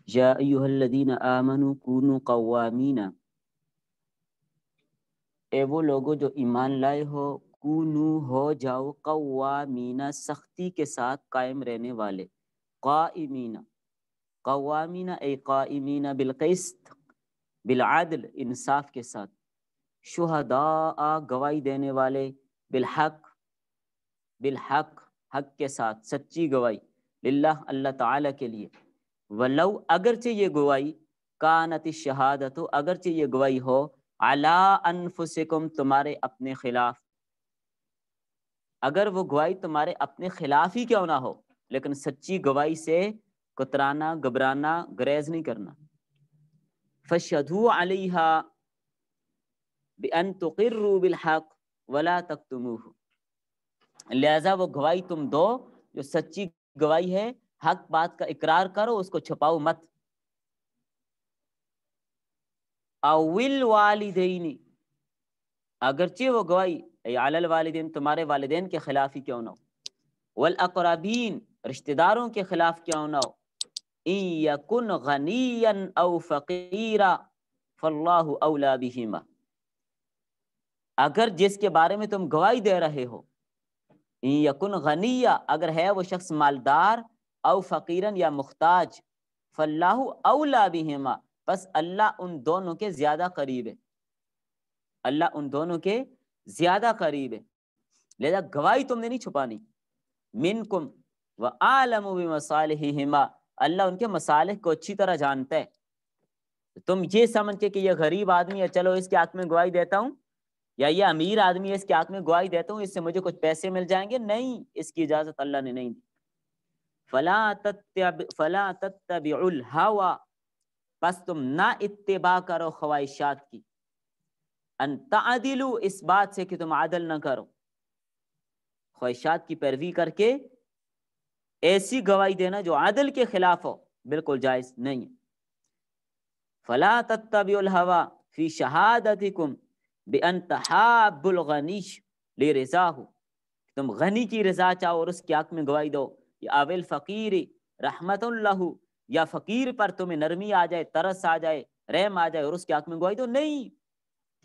یا ایھا الذین آمنوا کونوا قوامین، اے وہ لوگوں جو ایمان لائے ہو، کونو ہو جاؤ قوامین سختی کے ساتھ قائم رہنے والے، قائمین قوامین اے قائمین بالقسط بالعدل انصاف کے ساتھ، شہداء گواہی دینے والے، بالحق بالحق حق کے ساتھ سچی گواہی، للہ اللہ تعالیٰ کے لیے، ولو اگرچہ یہ گواہی، کانت الشہادۃ اگرچہ یہ گواہی ہو، علی انفسکم تمہارے اپنے خلاف، اگر وہ گواہی تمہارے اپنے خلاف ہی کیوں نہ ہو، لیکن سچی گواہی سے کترانا گھبرانا گریز نہیں کرنا، فاشہدوا علیہا بأن تقروا بالحق ولا تکتموہ، لہذا وہ گواہی تم دو جو سچی گواہی ہے، حق بات کا اقرار کرو، اس کو چھپاؤ مت، اول والدین اگرچہ وہ گواہی اے علی الوالدین تمہارے والدین کے خلاف ہی کیوں نہ ہو، والاقربین رشتہ داروں کے خلاف کیوں نہ ہو، ان یکن غنیا او فقیرا فاللہ اولی بہما، اگر جس کے بارے میں تم گواہی دے رہے ہو، ان یکن غنیہ اگر ہے وہ شخص مالدار، او فقیرن یا محتاج، فاللہ اولی بہما بس اللہ ان دونوں کے زیادہ قریب ہے، اللہ ان دونوں کے زیادہ قریب ہے، لہذا گواہی تم نے نہیں چھپانی، منکم وعالم بمصالحہما اللہ ان کے مصالح کو اچھی طرح جانتا ہے، تم یہ سمجھ کے کہ یہ غریب آدمی ہے چلو اس کے حق میں گواہی دیتا ہوں، یا یہ امیر آدمی ہے اس کے حق میں گواہی دیتا ہوں، اس سے مجھے کچھ پیسے مل جائیں گے، نہیں، اس کی اجازت اللہ نے نہیں دی، فلا تتبعوا الہوی پس تم نہ اتباع کرو خواہشات کی، ان تعدلوا اس بات سے کہ تم عدل نہ کرو، خواہشات کی پیروی کر کے ایسی گواہی دینا جو عدل کے خلاف ہو بالکل جائز نہیں ہے، فلا تتبعوا الہوی فی شہادتکم بان تحابوا الغنی لرضاہ، تم غنی کی رضا چاہو اور اس کے حق میں گواہی دو، یا اول فقیر رحمت اللہ یا فقیر پر تمہیں نرمی آ جائے، ترس آ جائے، رحم آ جائے اور اس کے حق میں گواہی دو، نہیں،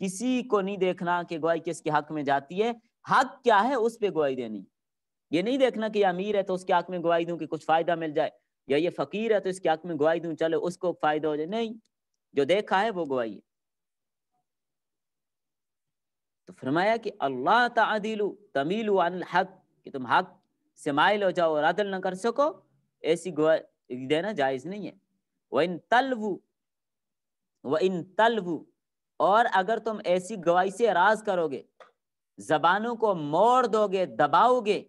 کسی کو نہیں دیکھنا کہ گواہی کس کے حق میں جاتی ہے، حق کیا ہے اس پہ گواہی دینی، یہ نہیں دیکھنا کہ یہ امیر ہے تو اس کے حق میں گواہی دوں کہ کچھ فائدہ مل جائے، یا یہ فقیر ہے تو اس کے حق میں گواہی دوں چلو اس کو فائدہ ہو جائے، نہیں، جو دیکھا ہے وہ گواہی ہے، تو فرمایا کہ اللہ تعدلوا تمیلوا عن الحق کہ تم حق سے مائل ہو جاؤ اور عدل نہ کر سکو، ایسی گواہی دینا جائز نہیں ہے، وَإِن تَلْوُوا وَإِن تَلْوُوا اور اگر تم ایسی گواہی سے اعراض کرو گے، زبانوں کو موڑ دو گے، دباؤ گے،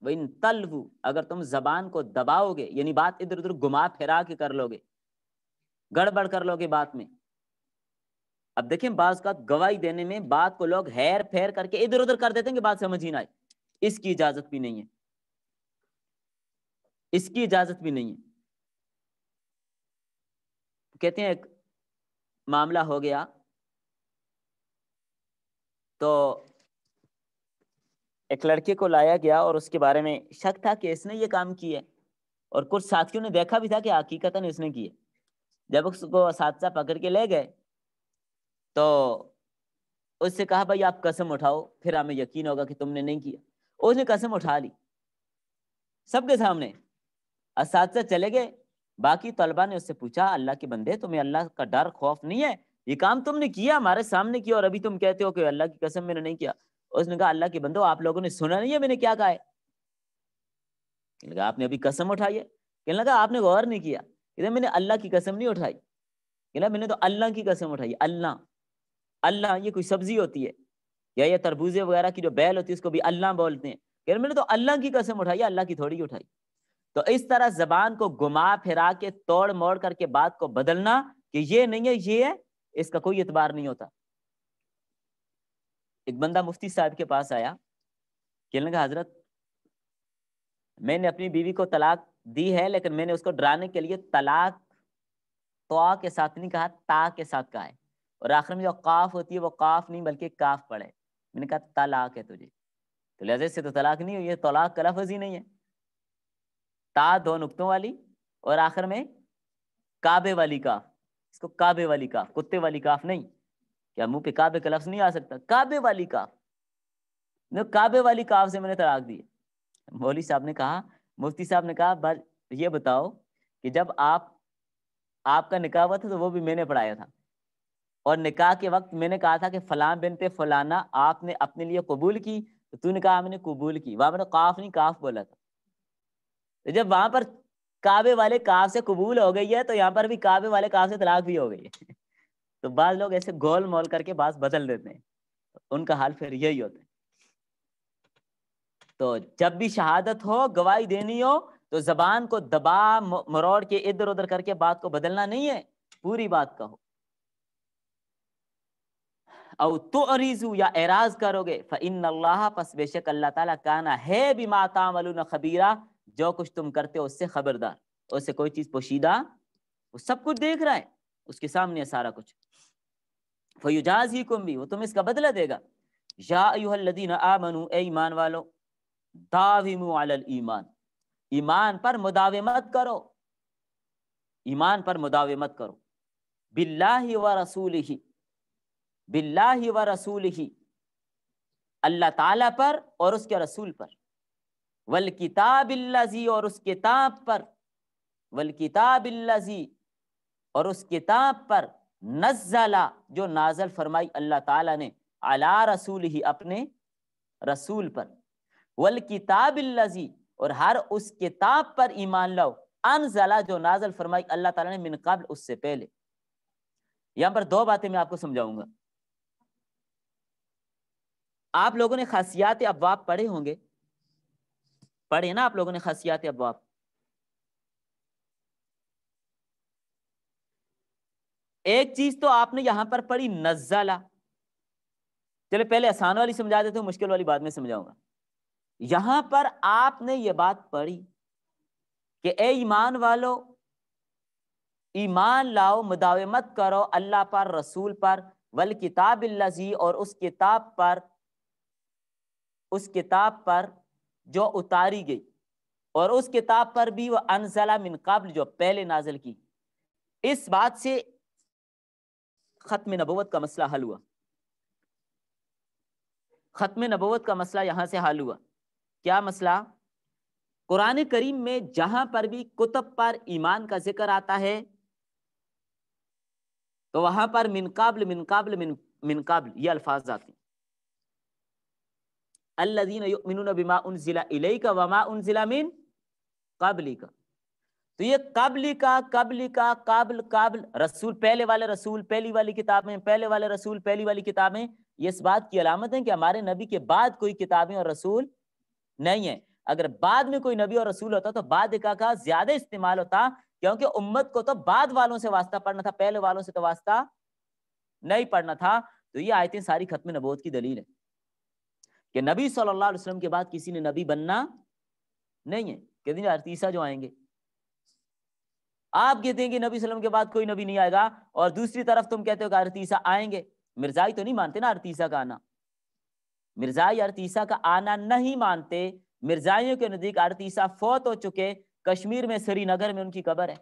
وَإِن تَلْوُوا اگر تم زبان کو دباؤ گے یعنی بات ادھر ادھر گھما پھرا کے کر لو گے، گڑبڑ کر لو گے بات میں، اب دیکھیں بعض کا گواہی دینے میں بات کو لوگ ہیر پھیر کر کے ادھر ادھر کر دیتے ہیں کہ بات سمجھ ہی نہ آئے، اس کی اجازت بھی نہیں ہے، اس کی اجازت بھی نہیں ہے، کہتے ہیں ایک معاملہ ہو گیا تو ایک لڑکے کو لایا گیا اور اس کے بارے میں شک تھا کہ اس نے یہ کام کیا ہے، اور کچھ ساتھیوں نے دیکھا بھی تھا کہ حقیقتاً اس نے کیے، جب اس کو اساتذہ پکڑ کے لے گئے تو اس سے کہا بھائی آپ قسم اٹھاؤ پھر ہمیں یقین ہوگا کہ تم نے نہیں کیا، اس نے قسم اٹھا لی سب کے سامنے، اساتذہ چلے گئے، باقی طلبہ نے اس سے پوچھا اللہ کے بندے تمہیں اللہ کا ڈر خوف نہیں ہے، یہ کام تم نے کیا ہمارے سامنے کیا اور ابھی تم کہتے ہو کہ اللہ کی قسم میں نے نہیں کیا، اس نے کہا اللہ کے بندو آپ لوگوں نے سنا نہیں ہے میں نے کیا کہا ہے، کہنے لگا آپ نے ابھی قسم اٹھائی ہے، کہنے لگا آپ نے غور نہیں کیا، کہ میں نے اللہ کی قسم نہیں اٹھائی، کہنا میں نے تو اللہ کی قسم اٹھائی، اللہ اللہ یہ کوئی سبزی ہوتی ہے یا یہ تربوزے وغیرہ کی جو بیل ہوتی ہے اس کو بھی اللہ بولتے ہیں، کہ میں نے تو اللہ کی قسم اٹھائی، اللہ کی تھوڑی اٹھائی، تو اس طرح زبان کو گما پھرا کے توڑ موڑ کر کے بات کو بدلنا کہ یہ نہیں ہے یہ ہے، اس کا کوئی اعتبار نہیں ہوتا۔ ایک بندہ مفتی صاحب کے پاس آیا، کہنے لگا حضرت میں نے اپنی بیوی کو طلاق دی ہے لیکن میں نے اس کو ڈرانے کے لیے طلاق تو کے ساتھ نہیں کہا، تا کے ساتھ کہا ہے، اور آخر میں جو قاف ہوتی ہے وہ قاف نہیں بلکہ کاف پڑھے، میں نے کہا طلاق ہے تجھے، تو لہذا سے تو طلاق نہیں ہوئی ہے، طلاق کا لفظ ہی نہیں ہے، تا دو نقطوں والی اور آخر میں کعبے والی کاف، اس کو کعبے والی کاف، کتے والی کاف نہیں، کیا منہ پہ کعبے کا لفظ نہیں آ سکتا؟ کعبے والی کاف، کعبے والی کاف سے میں نے طلاق دی۔ مولوی صاحب نے کہا، مفتی صاحب نے کہا یہ بتاؤ کہ جب آپ کا نکاح ہوا تھا تو وہ بھی میں نے پڑھایا تھا، اور نکاح کے وقت میں نے کہا تھا کہ فلاں بنت فلانا آپ نے اپنے لیے قبول کی، تو تو نے کہا ہم نے قبول کی، وہاں میں نے قاف نہیں کاف بولا تھا۔ تو جب وہاں پر کعبے والے کاف سے قبول ہو گئی ہے تو یہاں پر بھی کعبے والے کاف سے طلاق بھی ہو گئی ہے۔ تو بعض لوگ ایسے گول مول کر کے بات بدل دیتے ہیں، ان کا حال پھر یہی ہوتا ہے۔ تو جب بھی شہادت ہو، گواہی دینی ہو، تو زبان کو دبا مروڑ کے ادھر ادھر کر کے بات کو بدلنا نہیں ہے، پوری بات کہو۔ او تعرضوا، یا اعراض کرو گے، فإن اللہ، پس بے شک اللہ تعالیٰ، کانا ہے بما تعملون خبیرا، جو کچھ تم کرتے ہو اس سے خبردار، اس سے کوئی چیز پوشیدہ، وہ سب کچھ دیکھ رہا ہے، اس کے سامنے ہے سارا کچھ۔ فیجازیکم بھی، وہ تم اس کا بدلہ دے گا۔ یا ایھا الذین آمنوا، اے ایمان والو، داوموا علی الایمان، ایمان پر مداومت کرو، ایمان پر مداومت کرو، باللہ ورسولہ، باللہ ورسولہ، اللہ تعالیٰ پر اور اس کے رسول پر، والکتاب الذی، اور اس کتاب پر، والکتاب الذی، اور اس کتاب پر، نزل، جو نازل فرمائی اللہ تعالیٰ نے، علی رسولہ، اپنے رسول پر، والکتاب الذی، اور ہر اس کتاب پر ایمان لاؤ، انزل، جو نازل فرمائی اللہ تعالیٰ نے، من قبل، اس سے پہلے۔ یہاں پر دو باتیں میں آپ کو سمجھاؤں گا۔ آپ لوگوں نے خاصیات ابواب پڑھے ہوں گے، پڑھے نا آپ لوگوں نے خاصیات ابواب؟ ایک چیز تو آپ نے یہاں پر پڑھی نزلہ، چلے پہلے آسان والی سمجھا دیتے ہوں، مشکل والی بعد میں سمجھاؤں گا۔ یہاں پر آپ نے یہ بات پڑھی کہ اے ایمان والو، ایمان لاؤ، مداومت کرو اللہ پر، رسول پر، والکتاب الذی، اور اس کتاب پر، اس کتاب پر جو اتاری گئی، اور اس کتاب پر بھی وہ انزل من قبل، جو پہلے نازل کی۔ اس بات سے ختم نبوت کا مسئلہ حل ہوا، ختم نبوت کا مسئلہ یہاں سے حل ہوا۔ کیا مسئلہ؟ قرآن کریم میں جہاں پر بھی کتب پر ایمان کا ذکر آتا ہے تو وہاں پر من قبل، من قبل، من قبل، یہ الفاظ آتے ہیں۔ الذین یؤمنون بما انزل الیک وما انزل من قبلک، تو یہ قبل کا، قبل کا، قبل، قبل، رسول، پہلے والے رسول، پہلی والی کتابیں، پہلے والے رسول، پہلی والی کتابیں، یہ اس بات کی علامت ہے کہ ہمارے نبی کے بعد کوئی کتابیں اور رسول نہیں ہے۔ اگر بعد میں کوئی نبی اور رسول ہوتا تو بعد کا زیادہ استعمال ہوتا، کیونکہ امت کو تو بعد والوں سے واسطہ پڑھنا تھا، پہلے والوں سے تو واسطہ نہیں پڑھنا تھا۔ تو یہ آیتیں ساری ختم نبوت کی دلیل ہے کہ نبی صلی اللہ علیہ وسلم کے بعد کسی نے نبی بننا نہیں ہے۔ کہتے ہیں حضرت عیسیٰ جو آئیں گے، آپ کہتے ہیں کہ نبی صلی اللہ علیہ وسلم کے بعد کوئی نبی نہیں آئے گا، اور دوسری طرف تم کہتے ہو کہ حضرت عیسیٰ آئیں گے۔ مرزائی تو نہیں مانتے نا حضرت عیسیٰ کا آنا، مرزائی حضرت عیسیٰ کا آنا نہیں مانتے۔ مرزائیوں کے نزدیک حضرت عیسیٰ فوت ہو چکے، کشمیر میں سری نگر میں ان کی قبر ہے،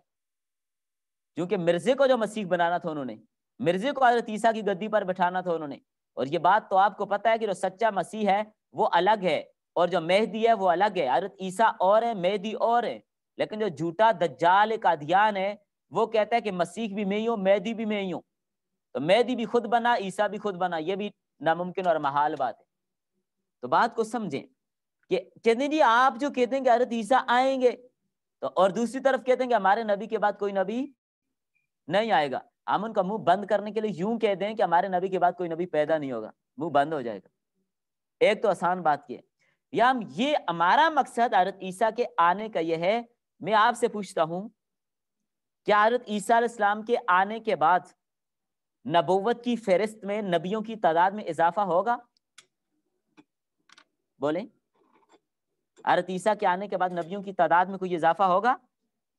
کیونکہ مرزے کو جو مسیح بنانا تھا انہوں نے، مرزے کو حضرت عیسیٰ کی گدی پر بٹھانا تھا انہوں نے۔ اور یہ بات تو آپ کو پتہ ہے کہ جو سچا مسیح ہے وہ الگ ہے، اور جو مہدی ہے وہ الگ ہے۔ حضرت عیسیٰ اور ہے، مہدی اور ہے، لیکن جو جھوٹا دجال قادیان ہے وہ کہتا ہے کہ مسیح بھی میں ہی ہوں، مہدی بھی میں ہی ہوں۔ تو مہدی بھی خود بنا، عیسیٰ بھی خود بنا، یہ بھی ناممکن اور محال بات ہے۔ تو بات کو سمجھیں کہ کہتے ہیں جی آپ جو کہتے ہیں کہ حضرت عیسیٰ آئیں گے، تو اور دوسری طرف کہتے ہیں کہ ہمارے نبی کے بعد کوئی نبی نہیں آئے گا۔ ہم ان کا منہ بند کرنے کے لیے یوں کہہ دیں کہ ہمارے نبی کے بعد کوئی نبی پیدا نہیں ہوگا، منہ بند ہو جائے گا۔ ایک تو آسان بات یہ ہے، یا ہم یہ ہمارا مقصد حضرت عیسیٰ کے آنے کا یہ ہے۔ میں آپ سے پوچھتا ہوں، کیا حضرت عیسیٰ علیہ السلام کے آنے کے بعد نبوت کی فہرست میں نبیوں کی تعداد میں اضافہ ہوگا؟ بولیں، حضرت عیسیٰ کے آنے کے بعد نبیوں کی تعداد میں کوئی اضافہ ہوگا؟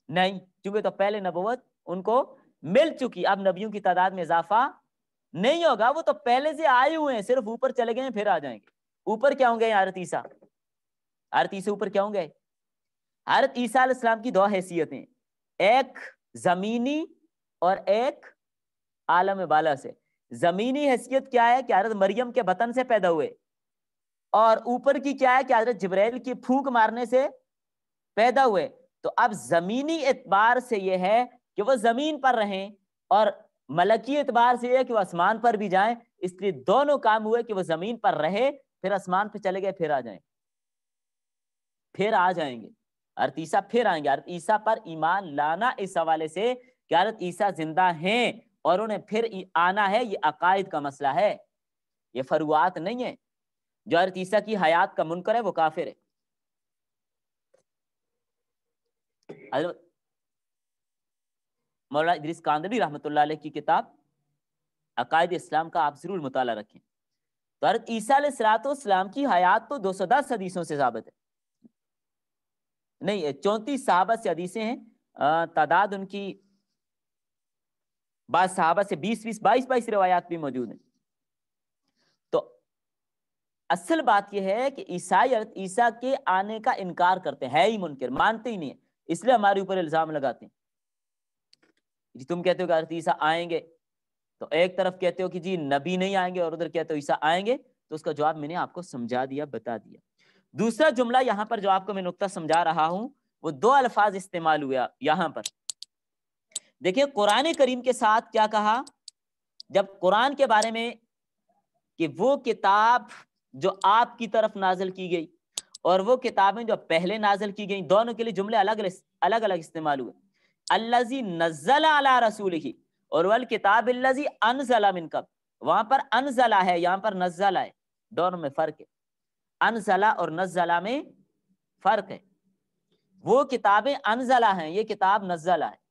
نہیں، کیونکہ تو پہلے نبوت ان کو مل چکی، اب نبیوں کی تعداد میں اضافہ نہیں ہوگا، وہ تو پہلے سے آئے ہوئے ہیں، صرف اوپر چلے گئے ہیں پھر آ جائیں گے۔ اوپر کیا ہوں گے حضرت عیسیٰ؟ حضرت عیسیٰ اوپر کیا ہوں گے؟ حضرت عیسیٰ علیہ السلام کی دو حیثیتیں، ایک زمینی اور ایک عالم بالا سے. زمینی حیثیت کیا ہے کہ حضرت مریم کے بطن سے پیدا ہوئے, اور اوپر کی کیا ہے کہ حضرت جبرائیل کی پھونک مارنے سے پیدا ہوئے. تو اب زمینی اعتبار سے یہ ہے کہ وہ زمین پر رہیں, اور ملکی اعتبار سے یہ ہے کہ وہ آسمان پر بھی جائیں. اس لیے دونوں کام ہوئے کہ وہ زمین پر رہے, پھر آسمان پہ چلے گئے, پھر آ جائیں, پھر آ جائیں گے. حضرت عیسیٰ پھر آئیں گے. حضرت عیسیٰ پر ایمان لانا اس حوالے سے کہ حضرت عیسیٰ زندہ ہیں اور انہیں پھر آنا ہے, یہ عقائد کا مسئلہ ہے, یہ فروعات نہیں ہے. جو حضرت عیسیٰ کی حیات کا منکر ہے وہ کافر ہے. حضرت مولانا ادریس کاندڑی رحمۃ اللہ علیہ کی کتاب عقائد اسلام کا آپ ضرور مطالعہ رکھیں. تو حضرت عیسیٰ علیہ الصلوۃ والسلام کی حیات تو 210 حدیثوں سے ثابت ہے, نہیں 34 صحابہ سے حدیثیں ہیں, تعداد ان کی بعض صحابہ سے 22 روایات بھی موجود ہیں. تو اصل بات یہ ہے کہ عیسائی حضرت عیسیٰ کے آنے کا انکار کرتے ہیں, ہے ہی منکر, مانتے ہی نہیں ہیں, اس لیے ہمارے اوپر الزام لگاتے ہیں. جی تم کہتے ہو کہ حضرت عیسیٰ آئیں گے, تو ایک طرف کہتے ہو کہ جی نبی نہیں آئیں گے, اور ادھر کہتے ہو عیسیٰ آئیں گے. تو اس کا جواب میں نے آپ کو سمجھا دیا, بتا دیا. دوسرا جملہ یہاں پر جو آپ کو میں نقطہ سمجھا رہا ہوں, وہ 2 الفاظ استعمال ہوئے یہاں پر. دیکھیں قرآن کریم کے ساتھ کیا کہا, جب قرآن کے بارے میں کہ وہ کتاب جو آپ کی طرف نازل کی گئی اور وہ کتابیں جو پہلے نازل کی گئیں, دونوں کے لیے جملے الگ الگ استعمال ہوئے. الذی نزل علی رسولہ اور والکتاب الذی انزل من قبل. وہاں پر انزلہ ہے, یہاں پر نزلہ ہے, دونوں میں فرق ہے. انزلہ اور نزلہ میں فرق ہے. وہ کتابیں انزلہ ہیں, یہ کتاب نزلہ ہے.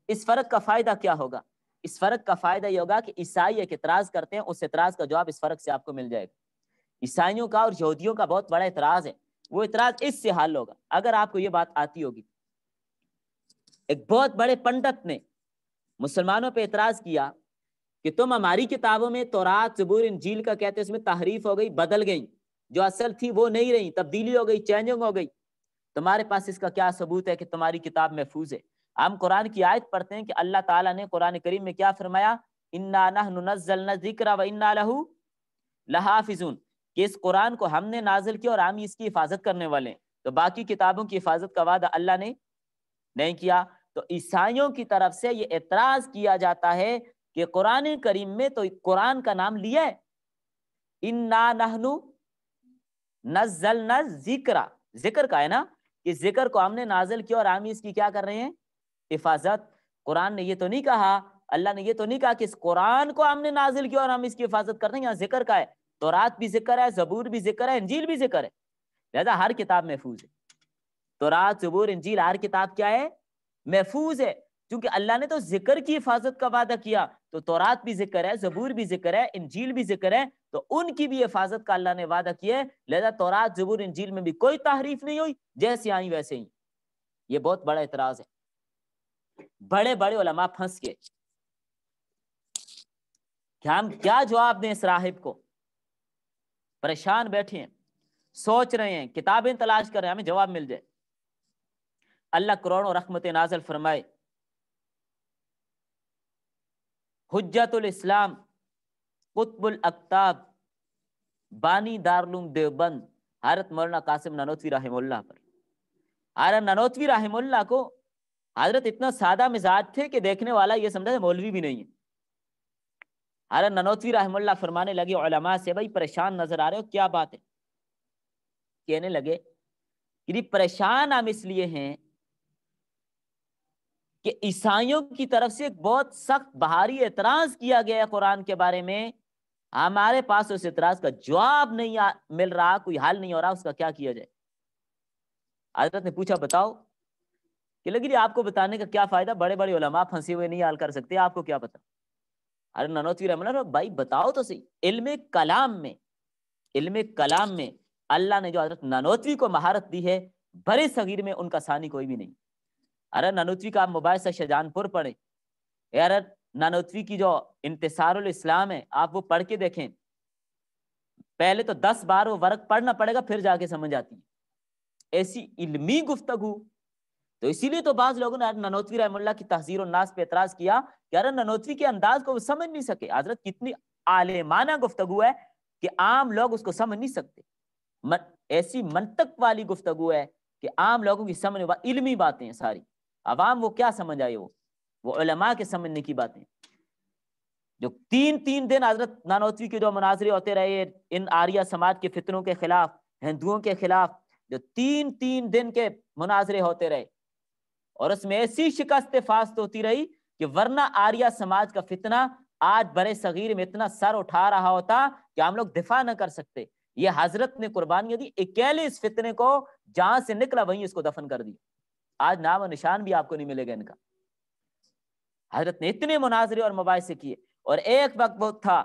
اس فرق کا فائدہ کیا ہوگا؟ اس فرق کا فائدہ یہ ہوگا کہ عیسائی ایک اعتراض کرتے ہیں, اس اعتراض کا جواب اس فرق سے آپ کو مل جائے گا. عیسائیوں کا اور یہودیوں کا بہت بڑا اعتراض ہے, وہ اعتراض اس سے حل ہوگا. اگر آپ کو یہ بات آتی ہوگی, ایک بہت بڑے پنڈت نے مسلمانوں پہ اعتراض کیا کہ تم ہماری کتابوں میں تورات, زبور, انجیل کا کہتے ہیں, اس میں تحریف ہو گئی, بدل گئی, جو اصل تھی وہ نہیں رہی, تبدیلی ہو گئی, چینجنگ ہو گئی. تمہارے پاس اس کا کیا ثبوت ہے کہ تمہاری کتاب محفوظ ہے؟ ہم قرآن کی آیت پڑھتے ہیں کہ اللہ تعالیٰ نے قرآن کریم میں کیا فرمایا, انا نحن نزلنا الذکر و انا لہ لحافظون, کہ اس قرآن کو ہم نے نازل کیا اور ہم اس کی حفاظت کرنے والے ہیں. تو باقی کتابوں کی حفاظت کا وعدہ اللہ نے نہیں کیا. تو عیسائیوں کی طرف سے یہ اعتراض کیا جاتا ہے کہ قرآن کریم میں تو قرآن کا نام لیا ہے, انا نحن نزلنا الذکر, ذکر کا ہے نا, کہ ذکر کو ہم نے نازل کیا اور ہم اس کی کیا کر رہے ہیں, حفاظت. قرآن نے یہ تو نہیں کہا, اللہ نے یہ تو نہیں کہا کہ اس قرآن کو ہم نے نازل کیا اور ہم اس کی حفاظت کر رہے ہیں. یہاں ذکر کا ہے, تورات بھی ذکر ہے, زبور بھی ذکر ہے, انجیل بھی ذکر ہے, لہذا ہر کتاب محفوظ ہے. تورات, زبور, انجیل, ہر کتاب کیا ہے, محفوظ ہے. کیونکہ اللہ نے تو ذکر کی حفاظت کا وعدہ کیا, تو تورات بھی ذکر ہے, زبور بھی ذکر ہے, انجیل بھی ذکر ہے, تو ان کی بھی حفاظت کا اللہ نے وعدہ کیا ہے. لہذا تورات, زبور, انجیل میں بھی کوئی تحریف نہیں ہوئی, جیسے آئی ویسے ہی. یہ بہت بڑا اعتراض ہے. بڑے بڑے علماء پھنس گئے کہ ہم کیا جواب دیں اس راہب کو. پریشان بیٹھے ہیں, سوچ رہے ہیں, کتابیں تلاش کر رہے ہیں, ہمیں جواب مل جائے. اللہ کروڑوں رحمت نازل فرمائے. حجت الاسلام, قطب الاقطاب, بانی دارالعلوم دیوبند, حضرت مولانا قاسم نانوتوی رحمہ اللہ پر. حضرت نانوتوی رحمہ اللہ کو حضرت اتنا سادہ مزاج تھے کہ دیکھنے والا یہ سمجھا مولوی بھی نہیں ہے. حضرت نانوتوی رحمہ اللہ فرمانے لگے علماء سے, بھائی پریشان نظر آ رہے ہو, کیا بات ہے؟ کہنے لگے کہ پریشان ہم اس لیے ہیں کہ عیسائیوں کی طرف سے ایک بہت سخت بہاری اعتراض کیا گیا ہے قرآن کے بارے میں, ہمارے پاس اس اعتراض کا جواب نہیں مل رہا, کوئی حل نہیں ہو رہا, اس کا کیا کیا جائے؟ حضرت نے پوچھا بتاؤ. کہ لگی آپ کو بتانے کا کیا فائدہ, بڑے بڑے علماء پھنسے ہوئے نہیں حل کر سکتے, آپ کو کیا پتا. ارے نانوتوی رحمہ اللہ, بھائی بتاؤ تو صحیح. علم کلام میں اللہ نے جو حضرت نانوتوی کو مہارت دی ہے, بڑے صغیر میں ان کا ثانی کوئی بھی نہیں. ارے نانوتوی کا آپ مباحثہ شاہجہان پور پڑھیں, ارے نانوتوی کی جو انتصار الاسلام ہے آپ وہ پڑھ کے دیکھیں. پہلے تو 10 بار وہ ورق پڑھنا پڑے گا, پھر جا کے سمجھ آتی ہے. ایسی علمی گفتگو تو اسی لیے تو بعض لوگوں نے نانوتوی رحمہ اللہ کی تحذیر الناس پہ اعتراض کیا کہ ارے نانوتوی کے انداز کو وہ سمجھ نہیں سکے. حضرت کتنی عالمانہ گفتگو ہے کہ عام لوگ اس کو سمجھ نہیں سکتے. ایسی منطق والی گفتگو ہے کہ عام لوگوں کی سمجھ علمی باتیں ہیں ساری. عوام وہ کیا سمجھ آئے, وہ علماء کے سمجھنے کی باتیں. جو تین دن حضرت نانوتوی کے جو مناظرے ہوتے رہے ان آریہ سماج کے فتنوں کے خلاف, ہندوؤں کے خلاف, جو تین دن کے مناظرے ہوتے رہے, اور اس میں ایسی شکست فاست ہوتی رہی کہ ورنہ آریہ سماج کا فتنہ آج برے صغیر میں اتنا سر اٹھا رہا ہوتا کہ ہم لوگ دفاع نہ کر سکتے. یہ حضرت نے قربانیاں دی, اکیلے اس فتنے کو جہاں سے نکلا وہیں اس کو دفن کر دیا. آج نام و نشان بھی آپ کو نہیں ملے گا ان کا. حضرت نے اتنے مناظرے اور مباحثے کیے, اور ایک وقت وہ تھا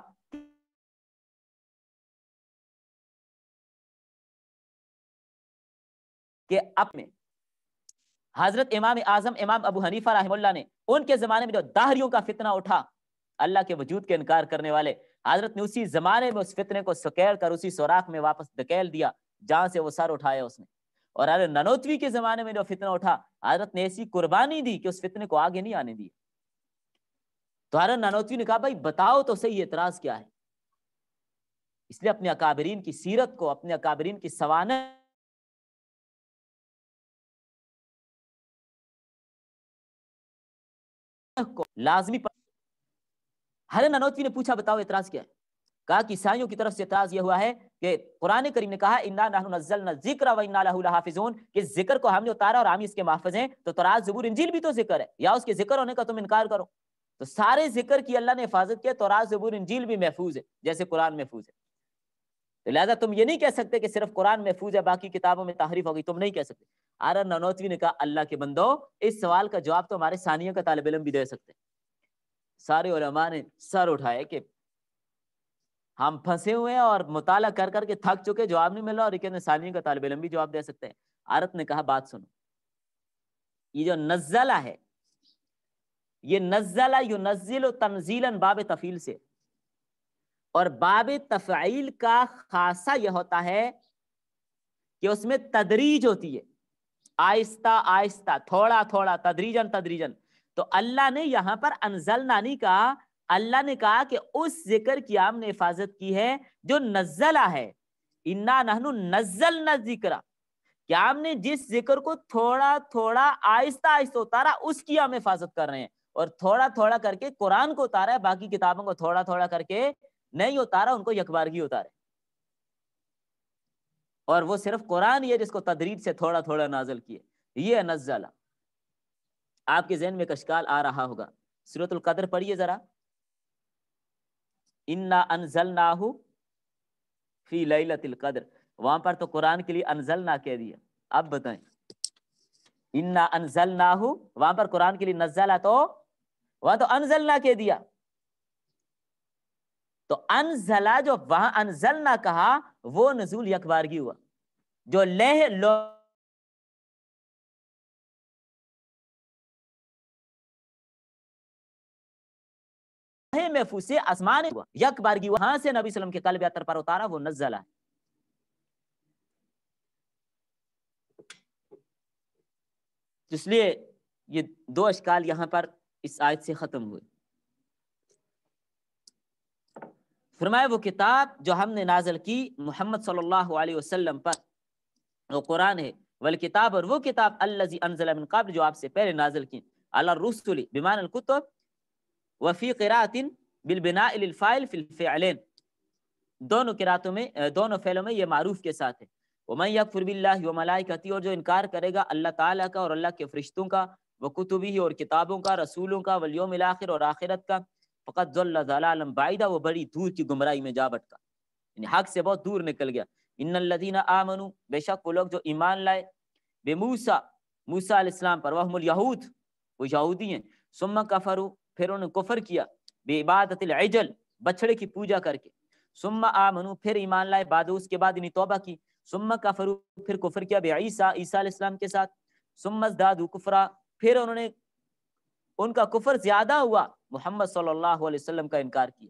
کہ اپنے حضرت امام اعظم امام ابو حنیفہ رحمہ اللہ نے ان کے زمانے میں جو داہریوں کا فتنہ اٹھا, اللہ کے وجود کے انکار کرنے والے, حضرت نے اسی زمانے میں اس فتنے کو سکیڑ کر اسی سوراخ میں واپس دھکیل دیا جہاں سے وہ سر اٹھایا اس نے. اور حضرت نانوتوی کے زمانے میں جو فتنہ اٹھا, حضرت نے ایسی قربانی دی کہ اس فتنے کو آگے نہیں آنے دی. تو حضرت نانوتوی نے کہا بھائی بتاؤ تو صحیح اعتراض کیا ہے. اس لیے اپنے اکابرین کی سیرت کو, اپنے اکابرین کی سوانح کو لازمی حضرت نانوتوی نے پوچھا بتاؤ اعتراض کیا ہے. کہا کہ عیسائیوں کی طرف سے اعتراض یہ ہوا ہے کہ قرآن کریم نے کہا انا نحن نزلنا الذکر و انا لہ لحافظون, کہ ذکر کو ہم نے اتارا اور ہم اس کے محافظ ہیں. تو تورات زبور انجیل بھی تو ذکر ہے, یا اس کے ذکر ہونے کا تم انکار کرو. تو سارے ذکر کی اللہ نے حفاظت کی, تورات زبور انجیل بھی محفوظ ہے جیسے قرآن محفوظ ہے. تو لہذا تم یہ نہیں کہہ سکتے کہ صرف قرآن محفوظ ہے باقی کتابوں میں تحریف ہوگی, تم نہیں کہہ سکتے. حضرت نانوتوی نے کہا اللہ کے بندو, اس سوال کا جواب تو ہمارے ثانیہ کا طالب علم بھی دے سکتے. سارے علماء نے سر اٹھائے کہ ہم پھنسے ہوئے ہیں اور مطالعہ کر کر کے تھک چکے, جواب نہیں مل رہا, اور یہ ثانیہ کا طالب علم بھی جواب دے سکتے ہیں. حضرت نے کہا بات سنو, یہ جو نزلہ ہے, یہ نزلہ ینزل تنزیلا باب تفعیل سے, اور باب تفعیل کا خاصہ یہ ہوتا ہے کہ اس میں تدریج ہوتی ہے, آہستہ آہستہ, تھوڑا تھوڑا, تدریجن تدریجن. تو اللہ نے یہاں پر انزلنا نہیں کہا, اللہ نے کہا کہ اس ذکر کی ہم نے حفاظت کی ہے جو نزلہ ہے. انا نحن نزلنا الذکر, کیا ہم نے جس ذکر کو تھوڑا تھوڑا آہستہ آہستہ اتارا اس کی ہم حفاظت کر رہے ہیں, اور تھوڑا تھوڑا کر کے قرآن کو اتارا ہے, باقی کتابوں کو تھوڑا تھوڑا کر کے نہیں اتارا, ان کو یکبارگی اتارے. اور وہ صرف قرآن ہی ہے جس کو تدریج سے تھوڑا تھوڑا نازل کیے. یہ نزلہ. آپ کے ذہن میں اشکال آ رہا ہوگا, سورۃ القدر پڑھیے ذرا. انا انزلناہ فی لیلۃ القدر, وہاں پر تو قرآن کے لیے انزلنا کہہ دیا. اب بتائیں, انا انزلناہ, وہاں پر قرآن کے لیے نزلہ, تو وہاں تو انزلنا کہہ دیا. تو انزلہ جو وہاں انزلنا کہا وہ نزول یکبارگی ہوا. جو محفوظ سے آسمان ہوا, یک بارگی وہاں سے نبی صلی اللہ علیہ وسلم کے قلب اطہر پر اتارا, وہ نزلہ ہے. اس لیے یہ دو اشکال یہاں پر اس آیت سے ختم ہوئے. فرمایا وہ کتاب جو ہم نے نازل کی محمد صلی اللہ علیہ وسلم پر, وہ قرآن ہے. والکتاب, اور وہ کتاب الذی انزل من قبل, جو آپ سے پہلے نازل کی, علی الرسل بمعنی الکتب, وفی قراءۃ بالبناء للفاعل فی الفعلین, دونوں قراءتوں میں, دونوں فعلوں میں یہ معروف کے ساتھ ہے. ومن یکفر باللہ وملائکتہ, اور جو انکار کرے گا اللہ تعالیٰ کا اور اللہ کے فرشتوں کا, وکتبہ, اور کتابوں کا, رسولوں کا, والیوم الاخر, اور آخرت کا, فقد ضل ضلالا بعیدا, وہ بڑی دور کی گمراہی میں جا بٹکا, یعنی حق سے بہت دور نکل گیا. ان الذین آمنوا, بے شک وہ لوگ جو ایمان لائے, بموسیٰ, موسیٰ علیہ السلام پر, وہم الیہود, وہ یہودی ہیں, ثم کفروا, پھر انہوں نے کفر کیا, بعبادت العجل, بچڑے کی پوجا کر کے, ثم آمنوا, پھر ایمان لائے, بعد اس کے بعد انہیں توبہ کی, ثم کفروا, پھر کفر کیا, بعیسیٰ, عیسیٰ علیہ السلام کے ساتھ, ثم ازدادوا کفرا, پھر انہوں نے, ان کا کفر زیادہ ہوا, محمد صلی اللہ علیہ وسلم کا انکار کیا,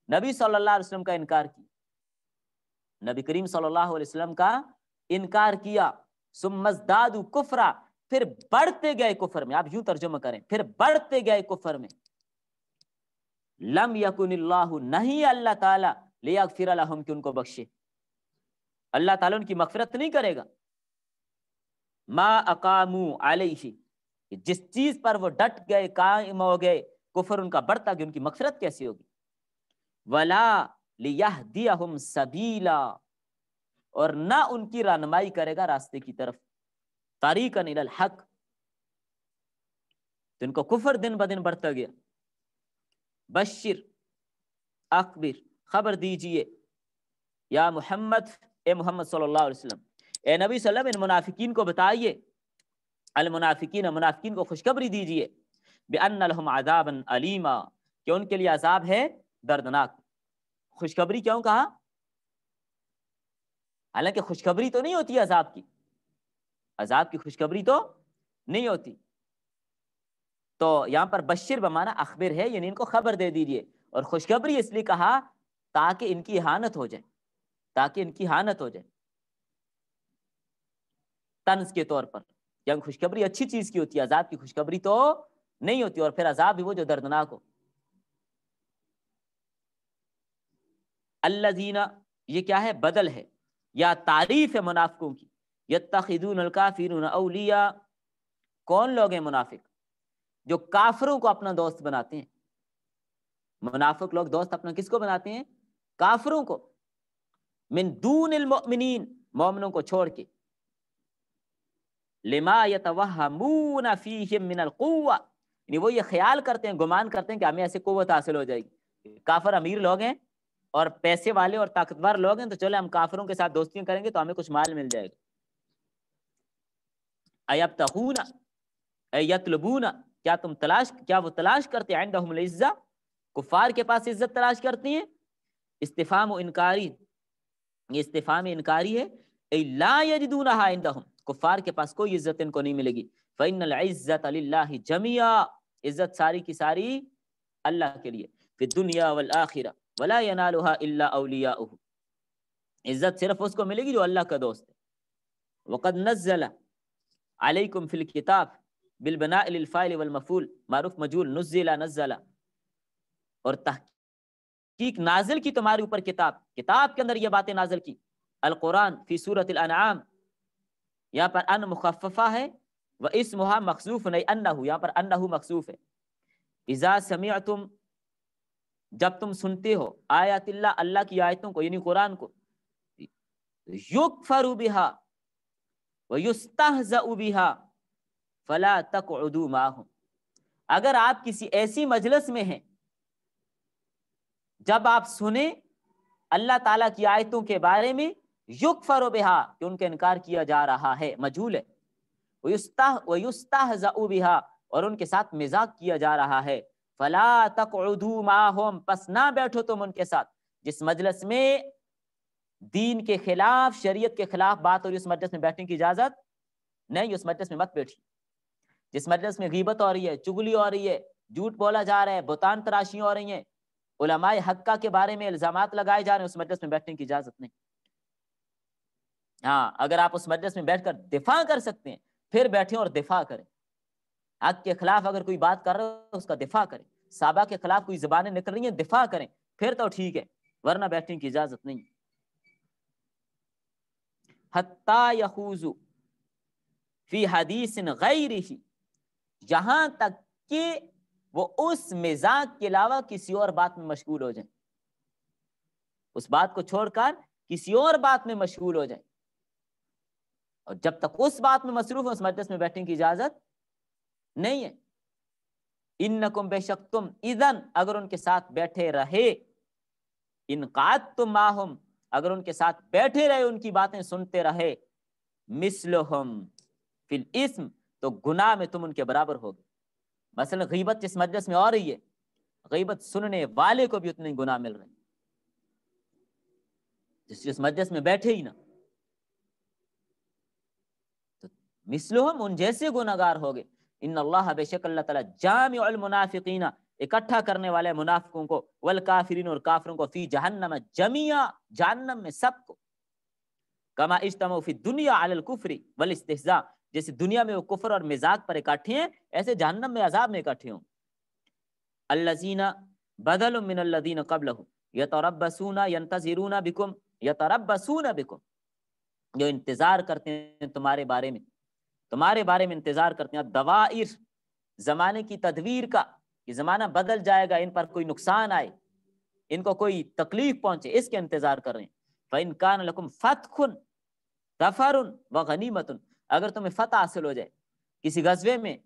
نبی صلی اللہ علیہ وسلم کا انکار کیا, نبی کریم صلی اللہ علیہ وسلم کا انکار کیا, ثم ازدادوا کفرا, پھر بڑھتے گئے کفر میں. آپ یوں ترجمہ کریں, پھر بڑھتے گئے کفر میں. لم یکن اللہ, نہیں اللہ تعالیٰ, لیغفر لہم, کہ ان کو بخشے. اللہ تعالیٰ ان کی مغفرت نہیں کرے گا. ما اقاموا علیہ, جس چیز پر وہ ڈٹ گئے, قائم ہو گئے, کفر ان کا بڑھتا گیا, ان کی مغفرت کیسی ہوگی. ولا لیہدیہم سبیلا, اور نہ ان کی رہنمائی کرے گا راستے کی طرف. طریقاً الی الحق, تو ان کو کفر دن بدن بڑھتا گیا. بشر, اخبر, خبر دیجئے, یا محمد, اے محمد صلی اللہ علیہ وسلم, اے نبی صلی اللہ علیہ وسلم, ان منافقین کو بتائیے, المنافقین, منافقین کو خوشخبری دیجئے, بأن لهم عذابا علیما, کہ ان کے لیے عذاب ہے دردناک. خوشخبری کیوں کہا؟ حالانکہ خوشخبری تو نہیں ہوتی عذاب کی, عذاب کی خوشخبری تو نہیں ہوتی. تو یہاں پر بشر بمانا اخبر ہے, یعنی ان کو خبر دے دیجئے. اور خوشخبری اس لیے کہا تاکہ ان کی اہانت ہو جائے, تاکہ ان کی اہانت ہو جائے طنز کے طور پر. یعنی خوشخبری اچھی چیز کی ہوتی ہے, عذاب کی خوشخبری تو نہیں ہوتی, اور پھر عذاب بھی وہ جو دردناک ہو. الذین, یہ کیا ہے؟ بدل ہے یا تعریف ہے منافقوں کی. یتخذون الکافرون اولیاء, کون لوگ ہیں منافق؟ جو کافروں کو اپنا دوست بناتے ہیں. منافق لوگ دوست اپنا کس کو بناتے ہیں؟ کافروں کو. من دون المؤمنین, مومنوں کو چھوڑ کے. لما یتوہمون فیہم من القوہ, یعنی وہ یہ خیال کرتے ہیں, گمان کرتے ہیں کہ ہمیں ایسے قوت حاصل ہو جائے گی. کافر امیر لوگ ہیں اور پیسے والے اور طاقتور لوگ ہیں, تو چلے ہم کافروں کے ساتھ دوستیاں کریں گے تو ہمیں کچھ مال مل جائے گا. ایبتغون, ایطلبون, کیا تم تلاش, کیا وہ تلاش کرتے ہیں, عندہم العزہ, کفار کے پاس عزت تلاش کرتی ہیں. استفہام و انکاری, یہ استفہام انکاری ہے. ای لا یجدونہا عندہم, کفار کے پاس کوئی عزت ان کو نہیں ملے گی. فإن العزت للہ جميعا, عزت ساری کی ساری اللہ کے لیے. فی الدنیا والآخرہ ولا ینالھا الا اولیاؤہ, عزت صرف اس کو ملے گی جو اللہ کا دوست ہے. وقد نزل علیکم فی الکتاب بالبناء للفاعل والمفعول, معروف مجهول, نزل نزل, اور تحقیق نازل کی تمہارے اوپر کتاب, کتاب کے اندر یہ باتیں نازل کی. القرآن فی سورۃ الانعام, یہاں پر ان مخففہ ہے, و اسمها مخصوف نہیں انہو, یہاں پر انہو مخصوف ہے. اذا سمعتم, جب تم سنتے ہو, آیات اللہ, اللہ کی آیتوں کو یعنی قرآن کو, یکفر بہا ویستہزأ بہا فلا تقعدوا معہم, اگر آپ کسی ایسی مجلس میں ہیں جب آپ سنیں اللہ تعالیٰ کی آیتوں کے بارے میں, یکفر بہا, کہ ان کا انکار کیا جا رہا ہے, مجہول ہے, ویستہزأ بہا, اور ان کے ساتھ مذاق کیا جا رہا ہے, فلا تقعدوا معہم, پس نہ بیٹھو تم ان کے ساتھ. جس مجلس میں دین کے خلاف, شریعت کے خلاف بات ہو رہی ہے, اس مجلس میں بیٹھنے کی اجازت نہیں, اس مجلس میں مت بیٹھی. جس مجلس میں غیبت ہو رہی ہے, چگلی ہو رہی ہے, جھوٹ بولا جا رہا ہے, بہتان تراشیاں ہو رہی ہیں, علماء حقہ کے بارے میں الزامات لگائے جا رہے ہیں, اس مجلس میں بیٹھنے کی اجازت نہیں. ہاں, اگر آپ اس مجلس میں بیٹھ کر دفاع کر سکتے ہیں پھر بیٹھیں اور دفاع کریں. حق کے خلاف اگر کوئی بات کر رہا ہے اس کا دفاع کریں, صحابہ کے خلاف کوئی زبانیں نکل رہی ہیں دفاع کریں, پھر تو ٹھیک ہے, ورنہ بیٹھنے کی اجازت نہیں. حتیٰ یخوضوا فی حدیث غیرہ, یہاں تک کہ وہ اس مزاق کے علاوہ کسی اور بات میں مشغول ہو جائیں, اس بات کو چھوڑ کر کسی اور بات میں مشغول ہو جائیں, اور جب تک اس بات میں مصروف ہے اس مجلس میں بیٹھنے کی اجازت نہیں ہے. انکم, بے شک تم, اذن, اگر ان کے ساتھ بیٹھے رہے, ان قعدتم معہم, اگر ان کے ساتھ بیٹھے رہے, ان کی باتیں سنتے رہے, مثلہم فی الاسم, تو گناہ میں تم ان کے برابر ہوگے. مثلا غیبت جس مجلس میں ہو رہی ہے, غیبت سننے والے کو بھی اتنے گناہ مل رہے ہیں جس مجلس میں بیٹھے ہی نا. تو مثلہم, ان جیسے گناہگار ہوگے. ان اللہ, بے شک اللہ تعالیٰ, جامع المنافقین, اکٹھا کرنے والے منافقوں کو, والکافرین, اور کافروں کو, فی جہنم جميعا, جہنم میں سب کو, کما اجتمعوا فی الدنیا علی الکفر والاستہزاء, جیسے دنیا میں وہ کفر اور مزاق پر اکٹھے ہیں ایسے جہنم میں عذاب میں اکٹھے ہوں. الذین بدل من الذین قبلہم یتربصون ینتظرون بکم یتربصون بکم، جو انتظار کرتے ہیں تمہارے بارے میں انتظار کرتے ہیں. دوائر، زمانے کی تدویر کا، یہ زمانہ بدل جائے گا، ان پر کوئی نقصان آئے، ان کو کوئی تکلیف پہنچے، اس کے انتظار کر رہے ہیں. فَإِن كَانَ لَكُمْ فَتْحٌ ظَفَرٌ وَغَنِیمَةٌ، اگر تمہیں فتح حاصل ہو جائے، کسی غزوے میں،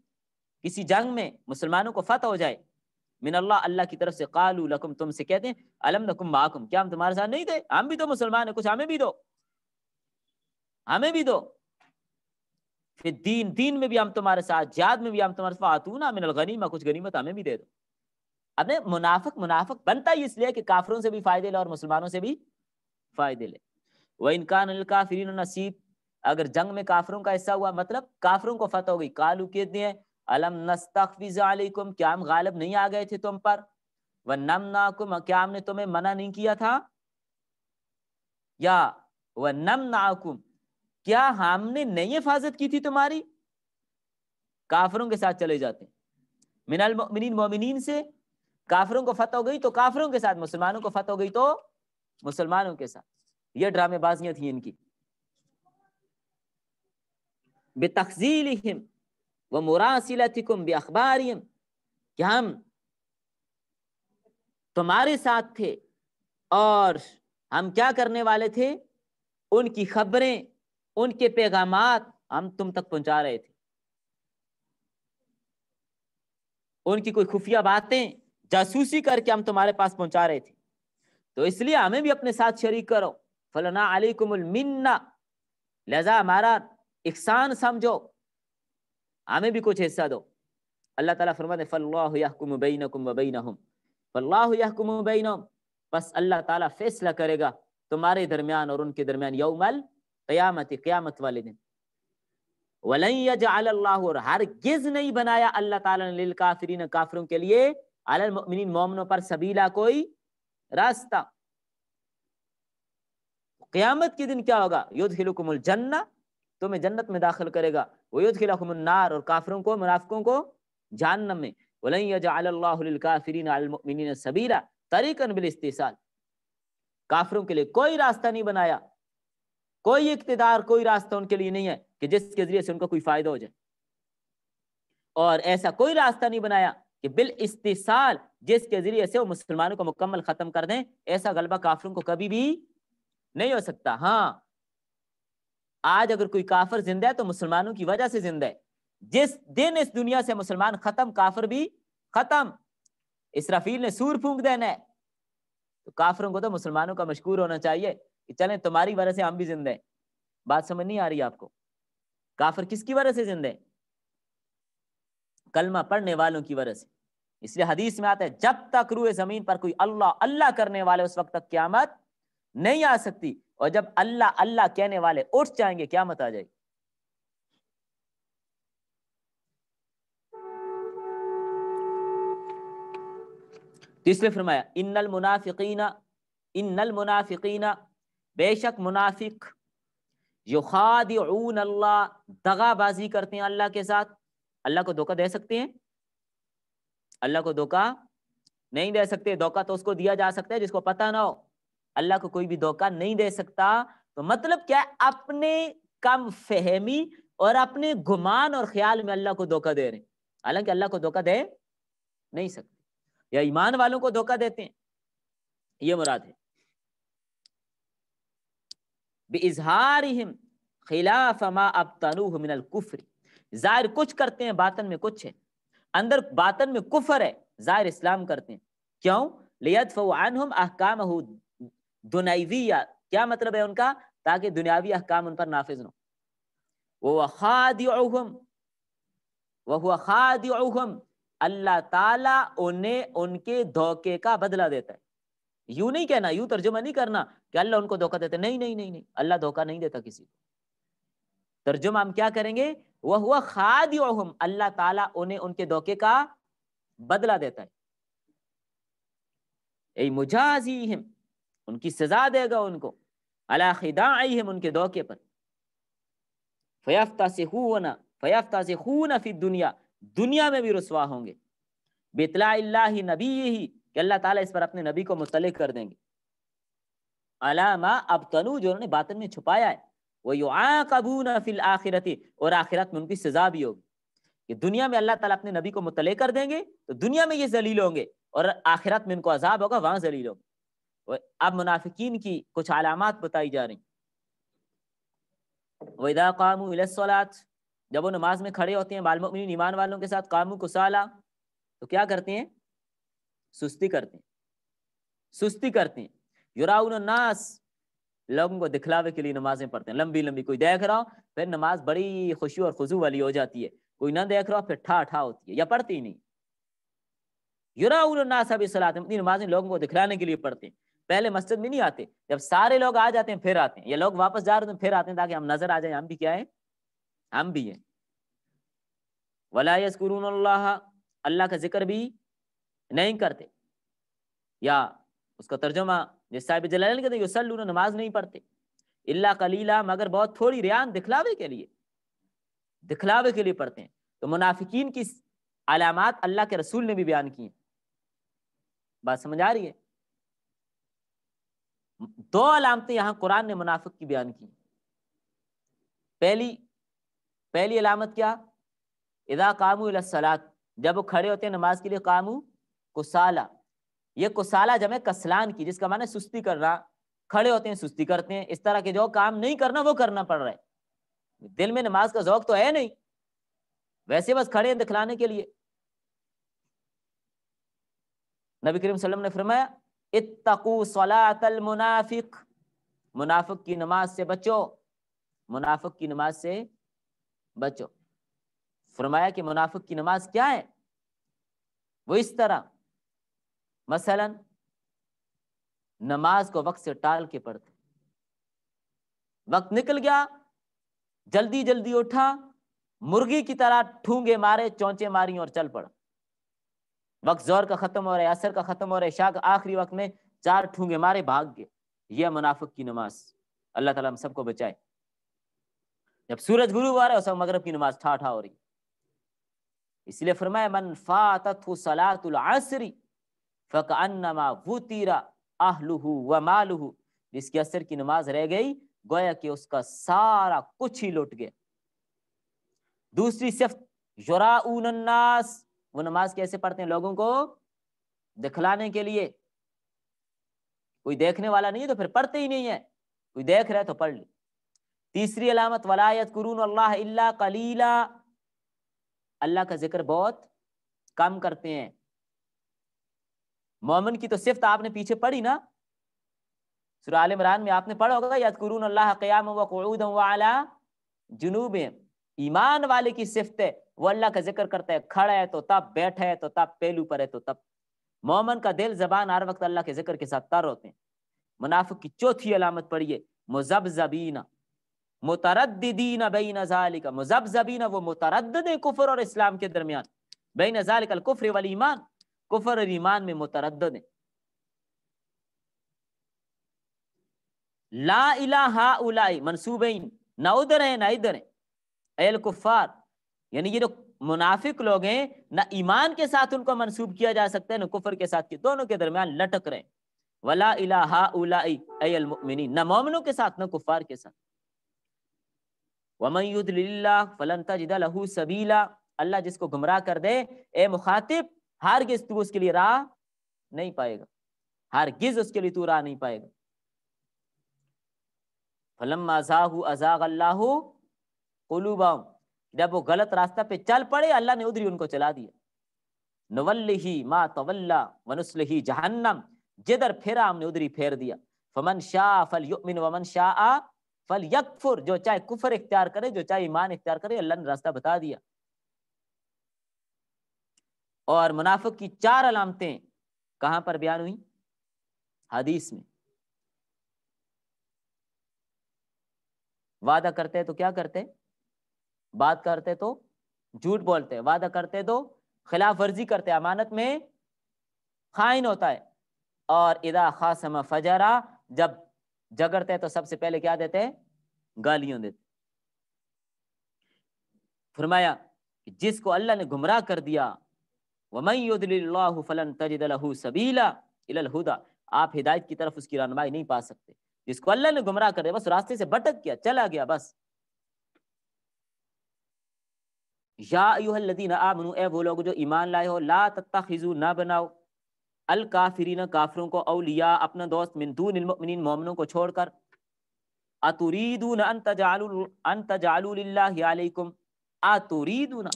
کسی جنگ میں مسلمانوں کو فتح ہو جائے، من اللہ، اللہ کی طرف سے، قالوا لکم، تم سے کہتے ہیں، الم نکم معکم، کیا ہم تمہارے ساتھ نہیں تھے؟ ہم بھی تو مسلمان ہیں، کچھ ہمیں بھی دو، ہمیں بھی دو. پھر دین میں بھی ہم تمہارے ساتھ، جہاد میں بھی ہم تمہارے ساتھ، آتونا من الغنیمہ، کچھ غنیمت ہمیں بھی دے دو. اب منافق بنتا ہی اس لیے کہ کافروں سے بھی فائدے لے اور مسلمانوں سے بھی فائدے لے. وَإِن كَانَ لِلْكَافِرِينَ نَصِيبٌ، اگر جنگ میں کافروں کا حصہ ہوا، مطلب کافروں کو فتح ہو گئی، قالوا کہتے ہیں، الم نستحوذ علیکم، کیا ہم غالب نہیں آ گئے تھے تم پر، وَنَمْنَعْكُمْ، کیا ہم نے تمہیں منع نہیں کیا تھا، یا وَنَمْنَعْكُمْ، کیا ہم نے نہیں حفاظت کی تھی تمہاری. کافروں کے ساتھ چلے جاتے ہیں، من المؤمنین، مومنین سے. کافروں کو فتح ہو گئی تو کافروں کے ساتھ، مسلمانوں کو فتح ہو گئی تو مسلمانوں کے ساتھ. یہ ڈرامے بازیاں تھیں ان کی. بتخذیلہم ومراسلتکم باخبارہم، کہ ہم تمہارے ساتھ تھے اور ہم کیا کرنے والے تھے، ان کی خبریں، ان کے پیغامات ہم تم تک پہنچا رہے تھے، ان کی کوئی خفیہ باتیں جاسوسی کر کے ہم تمہارے پاس پہنچا رہے تھے، تو اس لیے ہمیں بھی اپنے ساتھ شریک کرو. فلنا علیکم المنہ، لہذا ہمارا احسان سمجھو، ہمیں بھی کچھ حصہ دو. اللہ تعالیٰ فرماتے ہیں فاللہ یحکم بینکم وبینہم، فاللہ یحکم بینہم، بس اللہ تعالیٰ فیصلہ کرے گا تمہارے درمیان اور ان کے درمیان، یوم القیامت، قیامت والے دن. وَلَن يَجْعَلَ اللَّهُ، اور ہرگز نہیں بنایا اللہ تعالیٰ نے، للکافرین، کافروں کے لیے، علی المؤمنین، مومنوں پر، سبیلا، کوئی راستہ. قیامت کے دن کیا ہوگا، یدخلکم الجنہ، تمہیں جنت میں داخل کرے گا، ویدخلکم النار، اور کافروں کو، منافقوں کو جہنم میں. وَلَن يَجْعَلَ اللَّهُ لِلْكَافِرِينَ عَلَى الْمُؤْمِنِينَ سَبِيلًا طَرِيقًا بِالِاسْتِحْسَانِ، کافروں کے لیے کوئی راستہ نہیں بنایا، کوئی اقتدار، کوئی راستہ ان کے لیے نہیں ہے کہ جس کے ذریعے سے ان کو کوئی فائدہ ہو جائے، اور ایسا کوئی راستہ نہیں بنایا کہ بالاستحصال، جس کے ذریعے سے وہ مسلمانوں کو مکمل ختم کر دیں. ایسا غلبہ کافروں کو کبھی بھی نہیں ہو سکتا. ہاں، آج اگر کوئی کافر زندہ ہے تو مسلمانوں کی وجہ سے زندہ ہے. جس دن اس دنیا سے مسلمان ختم، کافر بھی ختم. اسرافیل نے سور پھونک دینا ہے تو کافروں کو تو مسلمانوں کا مشکور ہونا چاہیے کہ چلیں تمہاری وجہ سے ہم بھی زندہ ہیں. بات سمجھ نہیں آ رہی آپ کو؟ کافر کس کی وجہ سے زندہ ہے؟ کلمہ پڑھنے والوں کی وجہ سے. اس لیے حدیث میں آتا ہے جب تک روئے زمین پر کوئی اللہ اللہ کرنے والے، اس وقت تک قیامت نہیں آ سکتی، اور جب اللہ اللہ کہنے والے اٹھ جائیں گے قیامت آ جائے گی. تو اس لیے فرمایا ان المنافقین، بے شک منافق، یخادعون اللہ، دغا بازی کرتے ہیں اللہ کے ساتھ. اللہ کو دھوکہ دے سکتے ہیں؟ اللہ کو دھوکہ نہیں دے سکتے. دھوکہ تو اس کو دیا جا سکتا ہے جس کو پتہ نہ ہو، اللہ کو کوئی بھی دھوکہ نہیں دے سکتا. تو مطلب کیا ہے، اپنے کم فہمی اور اپنے گمان اور خیال میں اللہ کو دھوکہ دے رہے ہیں، حالانکہ اللہ کو دھوکہ دے نہیں سکتے. یا ایمان والوں کو دھوکہ دیتے ہیں، یہ مراد ہے. بِإِظْهَارِهِمْ خِلَافَ مَا أَبْطَنُوهُ مِنَ الْكُفْرِ، ظاہر کچھ کرتے ہیں، باطن میں کچھ ہے. اندر باطن میں کفر ہے، ظاہر اسلام کرتے ہیں. کیوں؟ لِيَدْفَعُوا عَنْهُمْ أَحْكَامَهُ دُنَیویہ، کیا مطلب ہے ان کا؟ تاکہ دنیاوی احکام ان پر نافذ نہ ہو. وَهُوَ خَادِعُهُمْ، اللہ تعالیٰ انہیں ان کے دھوکے کا بدلہ دیتا ہے. یوں نہیں کہنا، یوں ترجمہ نہیں کرنا کہ اللہ ان کو دھوکہ دیتا ہے. نہیں نہیں نہیں نہیں، اللہ دھوکہ نہیں دیتا کسی کو. ترجمہ ہم کیا کریں گے؟ وَهُوَ خَادِعُهُمْ، اللہ تعالیٰ انہیں ان کے دھوکے کا بدلہ دیتا ہے. ای مجازیہم، ان کی سزا دے گا ان کو، علی خداعہم، ان کے دھوکے پر. فیفتضحون فی الدنیا، دنیا میں بھی رسوا ہوں گے، باطلاع اللہ نبیہ، کہ اللہ تعالیٰ اس پر اپنے نبی کو مطلع کر دیں گے، علی ما ابطنوا، جو انہوں نے باطن میں چھپایا ہے، ویعاقبون فی الآخرۃ، اور آخرت میں ان کی سزا بھی ہوگی، کہ دنیا میں اللہ تعالیٰ اپنے نبی کو مطلع کر دیں گے تو دنیا میں یہ ذلیل ہوں گے، اور آخرت میں ان کو عذاب ہوگا، وہاں ذلیل ہوں گے۔ اب منافقین کی کچھ علامات بتائی جا رہی ہیں۔ وَإِذَا قَامُوا إِلَى الصَّلَاةِ، جب وہ نماز میں کھڑے ہوتے ہیں، بالمؤمنین، ایمان والوں کے ساتھ، قاموا کسالى، تو کیا کرتے ہیں؟ سستی کرتے ہیں، سستی کرتے ہیں، یراؤن الناس، لوگوں کو دکھلاوے کے لیے نمازیں پڑھتے ہیں، لمبی لمبی، کوئی دیکھ رہا ہو پھر نماز بڑی خشوع اور خضوع والی ہو جاتی ہے، کوئی نہ دیکھ رہا ہو پھر ٹھا ٹھا ہوتی ہے یا پڑھتی ہی نہیں۔ یراؤن الناس بالصلاۃ، اپنی نمازیں لوگوں کو دکھلانے کے لیے پڑھتے ہیں، پہلے مسجد میں نہیں آتے، جب سارے لوگ آ جاتے ہیں پھر آتے ہیں، یا لوگ واپس جا رہے ہیں پھر آتے ہیں تاکہ ہم نظر آ جائیں ہم بھی کیا ہیں، ہم بھی ہیں۔ ولا یذکرون اللہ، اللہ کا ذکر بھی نہیں کرتے، یا اس کا ترجمہ جس صاحب جلالین کہتے ہیں یصلون، نماز نہیں پڑھتے، الا قلیلا، مگر بہت تھوڑی، ریان، دکھلاوے کے لیے، دکھلاوے کے لیے پڑھتے ہیں۔ تو منافقین کی علامات اللہ کے رسول نے بھی بیان کی ہیں، بات سمجھ آ رہی ہے؟ دو علامتیں یہاں قرآن نے منافق کی بیان کی۔ پہلی علامت کیا؟ اذا قاموا الی الصلاۃ، جب وہ کھڑے ہوتے ہیں نماز کے لیے، قاموا کسالى، یہ کسالى جمع کسلان کی، جس کا معنی سستی کرنا، کھڑے ہوتے ہیں سستی کرتے ہیں، اس طرح کے جو کام نہیں کرنا وہ کرنا پڑ رہا ہے، دل میں نماز کا ذوق تو ہے نہیں، ویسے بس کھڑے ہیں دکھلانے کے لیے۔ نبی کریم صلی اللہ علیہ وسلم نے فرمایا اتقوا صلاۃ المنافق، منافق کی نماز سے بچو، منافق کی نماز سے بچو۔ فرمایا کہ منافق کی نماز کیا ہے؟ وہ اس طرح، مثلا نماز کو وقت سے ٹال کے پڑھتے، وقت نکل گیا، جلدی جلدی اٹھا، مرغی کی طرح ٹھونگے مارے، چونچے ماری اور چل پڑا، وقت زور کا ختم ہو رہا ہے، عصر کا ختم ہو رہا ہے، عشاء کا آخری وقت میں 4 ٹھونگے مارے، بھاگ گئے، یہ منافق کی نماز۔ اللہ تعالیٰ ہم سب کو بچائے۔ جب سورج غروب آ رہا ہے اس وقت مغرب کی نماز ٹھا ٹھا ہو رہی، اس لیے فرمایا من فاتته صلاۃ العصر فکأنما وطر اہلہ ومالہ، جس کی عصر کی نماز رہ گئی گویا کہ اس کا سارا کچھ ہی لٹ گیا۔ دوسری صفت یراؤن الناس، وہ نماز کیسے پڑھتے ہیں؟ لوگوں کو دکھلانے کے لیے، کوئی دیکھنے والا نہیں ہے تو پھر پڑھتے ہی نہیں ہے، کوئی دیکھ رہا ہے تو پڑھ لی۔ تیسری علامت ولا یذکرون اللہ الا قلیلا، اللہ کا ذکر بہت کم کرتے ہیں۔ مومن کی تو صفت آپ نے پیچھے پڑھی نا، سورہ آل عمران میں آپ نے پڑھا ہوگا یذکرون اللہ قیاما وقعودا وعلی جنوبہم، ایمان والے کی صفت ہے وہ اللہ کا ذکر کرتا ہے، کھڑا ہے تو تب، بیٹھا ہے تو تب، پہلو پر ہے تو تب۔ مومن کا دل زبان ہر وقت اللہ کے ذکر کے ساتھ تر ہوتے ہیں۔ منافق کی چوتھی علامت پڑھیے مذبذبین مترددین بین ذالک، مذبذبین، وہ متردد ہیں کفر اور اسلام کے درمیان، بین ذالک الکفر والایمان، کفر اور ایمان میں متردد ہیں۔ لا الہ ہؤلاء منصوبین، نہ ادھر ہیں نہ ادھر ہیں، اے الکفار، یعنی یہ جو منافق لوگ ہیں نہ ایمان کے ساتھ ان کو منسوب کیا جا سکتا ہے نہ کفر کے ساتھ، دونوں کے درمیان لٹک رہے ہیں۔ ولا الہ ہؤلاء اے المؤمنین، نہ مومنوں کے ساتھ نہ کفار کے ساتھ۔ ومن یضلل اللہ فلن تجد له سبیلا، اللہ جس کو گمراہ کر دے اے مخاطب ہرگز تو اس کے لیے راہ نہیں پائے گا، ہرگز اس کے لیے تو راہ نہیں پائے گا۔ فلما زاغوا ازاغ اللہ قلوبہم، جب وہ غلط راستہ پہ چل پڑے اللہ نے ادھر ہی ان کو چلا دیا۔ نولہ ما تولی ونصلہ جہنم، جدھر پھرا ہم نے ادھر ہی پھیر دیا۔ فمن شاء فلیؤمن ومن شاء فلیکفر، جو چاہے کفر اختیار کرے جو چاہے ایمان اختیار کرے، اللہ نے راستہ بتا دیا۔ اور منافق کی 4 علامتیں کہاں پر بیان ہوئی؟ حدیث میں۔ وعدہ کرتے تو کیا کرتے؟ بات کرتے تو جھوٹ بولتے، وعدہ کرتے تو خلاف ورزی کرتے، امانت میں خائن ہوتا ہے، اور اذا خاصم فجرا، جب جگڑتے تو سب سے پہلے کیا دیتے؟ گالیاں دیتے۔ فرمایا کہ جس کو اللہ نے گمراہ کر دیا وَمَن يُضْلِلِ اللَّهُ فَلَن تَجِدَ لَهُ سَبِيلًا إِلَى الْهُدَى، آپ ہدایت کی طرف اس کی رہنمائی نہیں پا سکتے. جس کو اللہ نے گمراہ کر دیا، بس راستے سے بھٹک گیا، چلا گیا بس. یا ایھا الذین آمنوا، اے وہ لوگ جو ایمان لائے ہو، لا تتخذوا، نہ بناؤ، الکافرین، کافروں کو، اولیاء، اپنا دوست، من دون المؤمنین، مومنوں کو چھوڑ کر. اتریدون ان تجعلوا للہ علیکم، اتریدون،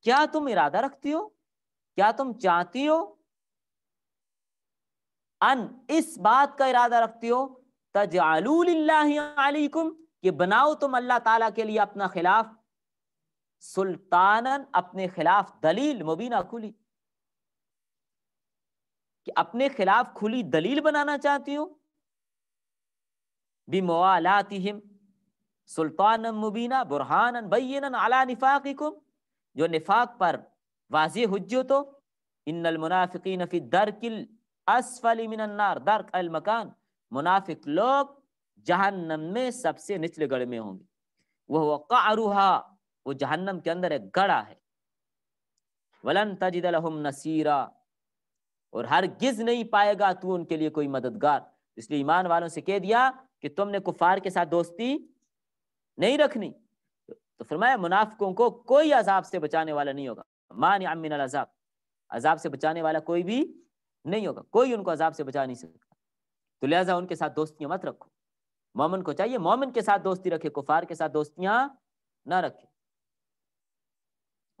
کیا تم ارادہ رکھتی ہو، کیا تم چاہتی ہو، ان، اس بات کا ارادہ رکھتی ہو، تجعلوا للہ علیکم، کہ بناؤ تم اللہ تعالیٰ کے لیے اپنا خلاف، سلطانن، اپنے خلاف دلیل، مبینہ، کھلی، کہ اپنے خلاف کھلی دلیل بنانا چاہتی ہو، بموالاتہم، سلطانا مبینہ، برہانا بینا علی نفاقکم، جو نفاق پر واضح حجت ہو. ان المنافقین فی الدرک الاسفل من النار، درک المکان، منافق لوگ جہنم میں سب سے نچلے گڑھ میں ہوں گے. وہ قعرھا، وہ جہنم کے اندر ایک گڑھا ہے. ولن تجد لہم نصیرا، اور ہرگز نہیں پائے گا تو ان کے لیے کوئی مددگار. اس لیے ایمان والوں سے کہہ دیا کہ تم نے کفار کے ساتھ دوستی نہیں رکھنی. تو فرمایا منافقوں کو کوئی عذاب سے بچانے والا نہیں ہوگا. مانع من العذاب، عذاب سے بچانے والا کوئی بھی نہیں ہوگا، کوئی ان کو عذاب سے بچا نہیں سکتا. تو لہٰذا ان کے ساتھ دوستیاں مت رکھو. مومن کو چاہیے مومن کے ساتھ دوستی رکھے، کفار کے ساتھ دوستیاں نہ رکھے.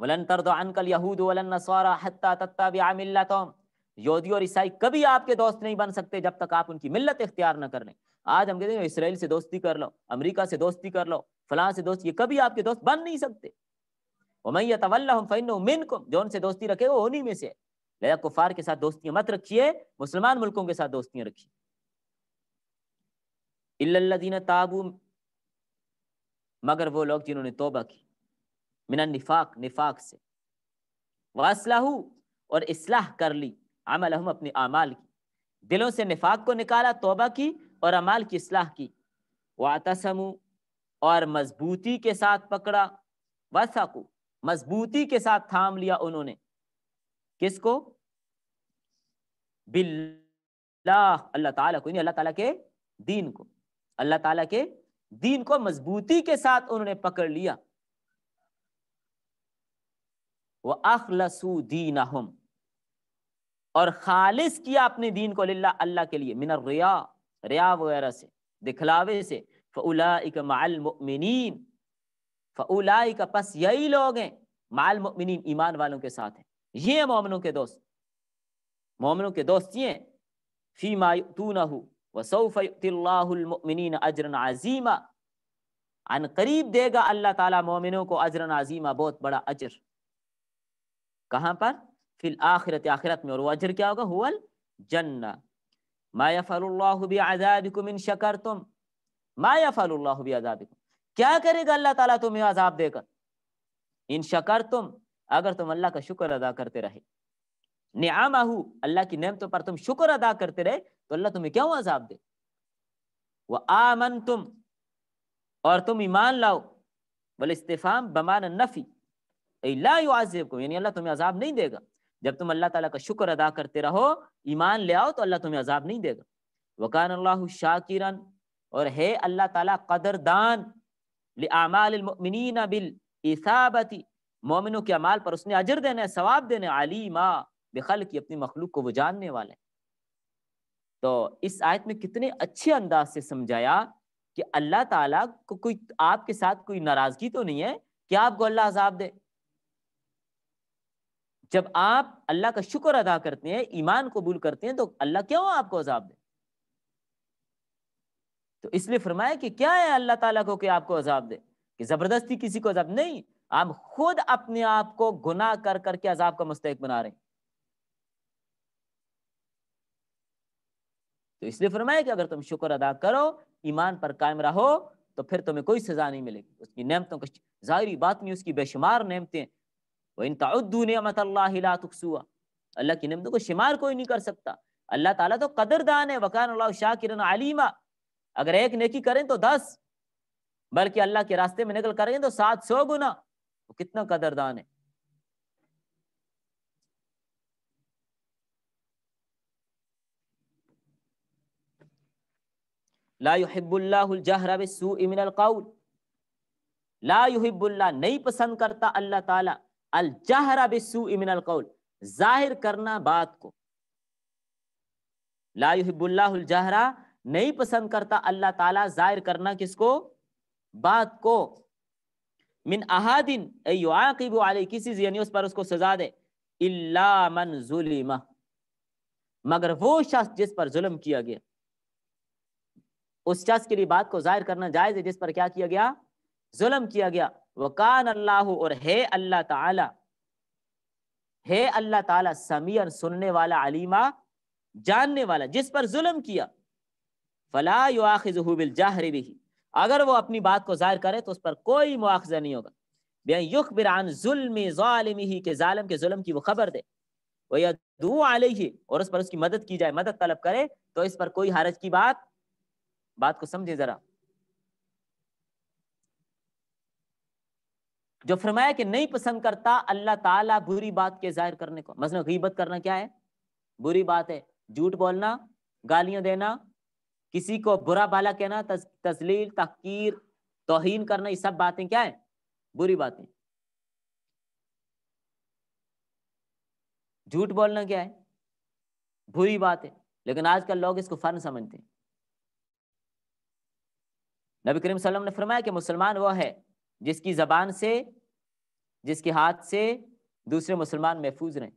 وَلَن تَرْضَ عَنْكَ الْيَهُودُ وَلَا النَّصَارَىٰ حَتَّىٰ تَتَّبِعَ مِلَّتَهُمْ، یہودی اور عیسائی کبھی آپ کے دوست نہیں بن سکتے جب تک آپ ان کی ملت اختیار نہ کر لیں. آج ہم کہتے ہیں اسرائیل سے دوستی کر لو، امریکہ سے دوستی کر لو، فلاں سے دوستی، یہ کبھی آپ کے دوست بن نہیں سکتے. وَمَن يَتَوَلَّهُمْ فَإِنَّهُ مِنكُمْ، جو ان سے دوستی رکھے وہ انہی میں سے. لہذا کفار کے ساتھ دوستیاں مت رکھیے، مسلمان ملکوں کے ساتھ دوستیاں رکھیے. إِلَّا الَّذِينَ تَابُوا، مگر وہ لوگ جنہوں نے توبہ کی، من النفاق، نفاق سے، وَأَصْلَحُوا، اور اصلاح کر لی، عملہم، اپنے اعمال کی، دلوں سے نفاق کو نکالا، توبہ کی اور اعمال کی اصلاح کی. وَاعْتَصَمُوا، اور مضبوطی کے ساتھ پکڑا، وَثَقُوا، مضبوطی کے ساتھ تھام لیا انہوں نے، کس کو؟ باللہ، اللہ تعالیٰ کو، یعنی اللہ تعالیٰ کے دین کو، اللہ تعالیٰ کے دین کو مضبوطی کے ساتھ انہوں نے پکڑ لیا. وَأَخْلَصُوا دِينَهُمْ، اور خالص کیا اپنے دین کو، للہ، اللہ کے لیے، من الریا، ریا وغیرہ سے، دکھلاوے سے. فَأُولَٰئِكَ مَعَ الْمُؤْمِنِينَ، فَأُولَٰئِكَ، پس یہی لوگ ہیں، مع المؤمنین، ایمان والوں کے ساتھ ہیں. یہ ہیں مومنوں کے دوست. مومنوں کے دوست یہ ہیں. فِيمَا يُؤْتُونَهُ وَسَوْفَ يُؤْتِ اللَّهُ الْمُؤْمِنِينَ أَجْرًا عَظِيمًا، عن قریب دے گا اللہ تعالیٰ مومنوں کو اجرًا عظیما، بہت بڑا اجر. کہاں پر؟ فی الآخرت، آخرت میں. اور وہ اجر کیا ہوگا؟ هو الجنہ. ما یفعل اللہ بعذابکم ان شکرتم، ما یفعل اللہ بعذابکم، کیا کرے گا اللہ تعالیٰ تمہیں عذاب دے کر، ان شکرتم، اگر تم اللہ کا شکر ادا کرتے رہے. نعمہ، اللہ کی نعمتوں پر تم شکر ادا کرتے رہے تو اللہ تمہیں کیوں عذاب دے. وآمنتم، اور تم ایمان لاؤ، والاستفہام بمعنی النفی، ای لا یعذبکم، یعنی اللہ تمہیں عذاب نہیں دے گا. جب تم اللہ تعالیٰ کا شکر ادا کرتے رہو، ایمان لے آؤ، تو اللہ تمہیں عذاب نہیں دے گا. وکان اللہ شاکرا، اور ہے اللہ تعالیٰ قدردان، لأعمال المؤمنین بالاثابۃ، مومنوں کے اعمال پر اس نے اجر دینا ہے، ثواب دینا ہے. علیما بخلق، اپنی مخلوق کو وہ جاننے والا ہے. تو اس آیت میں کتنے اچھے انداز سے سمجھایا کہ اللہ تعالیٰ کو کوئی آپ کے ساتھ کوئی ناراضگی تو نہیں ہے کہ آپ کو اللہ عذاب دے. جب آپ اللہ کا شکر ادا کرتے ہیں، ایمان قبول کرتے ہیں، تو اللہ کیوں آپ کو عذاب دے؟ تو اس لیے فرمایا کہ کیا ہے اللہ تعالیٰ کو کہ آپ کو عذاب دے، کہ زبردستی کسی کو عذاب نہیں، آپ خود اپنے آپ کو گناہ کر کر کے عذاب کا مستحق بنا رہے ہیں. تو اس لیے فرمایا کہ اگر تم شکر ادا کرو، ایمان پر قائم رہو، تو پھر تمہیں کوئی سزا نہیں ملے گی. اس کی نعمتوں کا ظاہری بات نہیں، اس کی بے شمار نعمتیں. وَإِن تَعُدُّوا نِعْمَةَ اللَّهِ لَا تُحْصُوهَا، اللہ کی نعمتوں کو شمار کوئی نہیں کر سکتا. اللہ تعالیٰ تو قدردان ہے. وَكَانَ اللَّهُ شَاكِرًا عَلِيمًا، اگر ایک نیکی کریں تو 10، بلکہ اللہ کے راستے میں نکل کریں گے تو 700 گنا. وہ کتنا قدردان ہے. لا يحب اللہ الجہر بالسوء من القول. لا يحب اللہ نہیں پسند کرتا اللہ تعالی الجہر بالسوء من القول ظاہر کرنا بات کو. لا يحب اللہ الجہر نہیں پسند کرتا اللہ تعالی ظاہر کرنا کس کو؟ بات کو. من احد ای یعاقب علی کسی یعنی اس پر اس کو سزا دے. الا من ظلم مگر وہ شخص جس پر ظلم کیا گیا. اس شخص کے لیے بات کو ظاہر کرنا جائز ہے جس پر کیا کیا گیا؟ ظلم کیا گیا. وکان اللہ اور ہے اللہ تعالی سمیع سننے والا علیما جاننے والا. جس پر ظلم کیا فلا یؤاخذہ بالجہر بہ اگر وہ اپنی بات کو ظاہر کرے تو اس پر کوئی مواخذہ نہیں ہوگا. بأن یخبر عن ظلم ظالمہ کہ ظالم کے ظلم کی وہ خبر دے. ویدعو علیہ اور اس پر اس کی مدد کی جائے مدد طلب کرے تو اس پر کوئی حرج کی بات کو سمجھے ذرا. جو فرمایا کہ نہیں پسند کرتا اللہ تعالیٰ بری بات کے ظاہر کرنے کو. مثلا غیبت کرنا کیا ہے؟ بری بات ہے. جھوٹ بولنا، گالیاں دینا، کسی کو برا بھلا کہنا، تذلیل، تحقیر، توہین کرنا، یہ سب باتیں کیا ہیں؟ بری باتیں. جھوٹ بولنا کیا ہے؟ بری بات ہے. لیکن آج کل لوگ اس کو فن سمجھتے ہیں. نبی کریم صلی اللہ علیہ وسلم نے فرمایا کہ مسلمان وہ ہے جس کی زبان سے، جس کے ہاتھ سے دوسرے مسلمان محفوظ رہیں.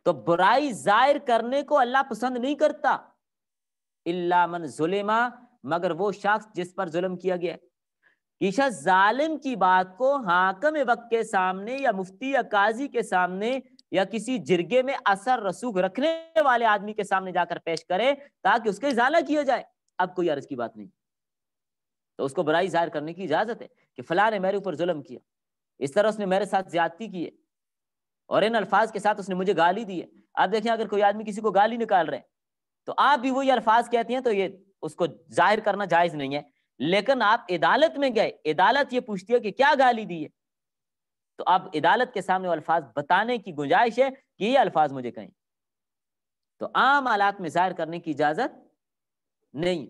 تو برائی ظاہر کرنے کو اللہ پسند نہیں کرتا. الا من ظلم مگر وہ شخص جس پر ظلم کیا گیا. یہ شخص ظالم کی بات کو حاکم وقت کے سامنے یا مفتی یا قاضی کے سامنے یا کسی جرگے میں اثر رسوخ رکھنے والے آدمی کے سامنے جا کر پیش کرے تاکہ اس کا ازالہ کیا جائے. اب کوئی عرض کی بات نہیں. تو اس کو برائی ظاہر کرنے کی اجازت ہے کہ فلاں نے میرے اوپر ظلم کیا، اس طرح اس نے میرے ساتھ زیادتی کی ہے اور ان الفاظ کے ساتھ اس نے مجھے گالی دی ہے. آپ دیکھیں اگر کوئی آدمی کسی کو گالی نکال رہے ہیں تو آپ بھی وہی الفاظ کہتے ہیں تو یہ اس کو ظاہر کرنا جائز نہیں ہے. لیکن آپ عدالت میں گئے، عدالت یہ پوچھتی ہے کہ کیا گالی دی ہے، تو اب عدالت کے سامنے وہ الفاظ بتانے کی گنجائش ہے کہ یہ الفاظ مجھے کہیں. تو عام حالات میں ظاہر کرنے کی اجازت نہیں.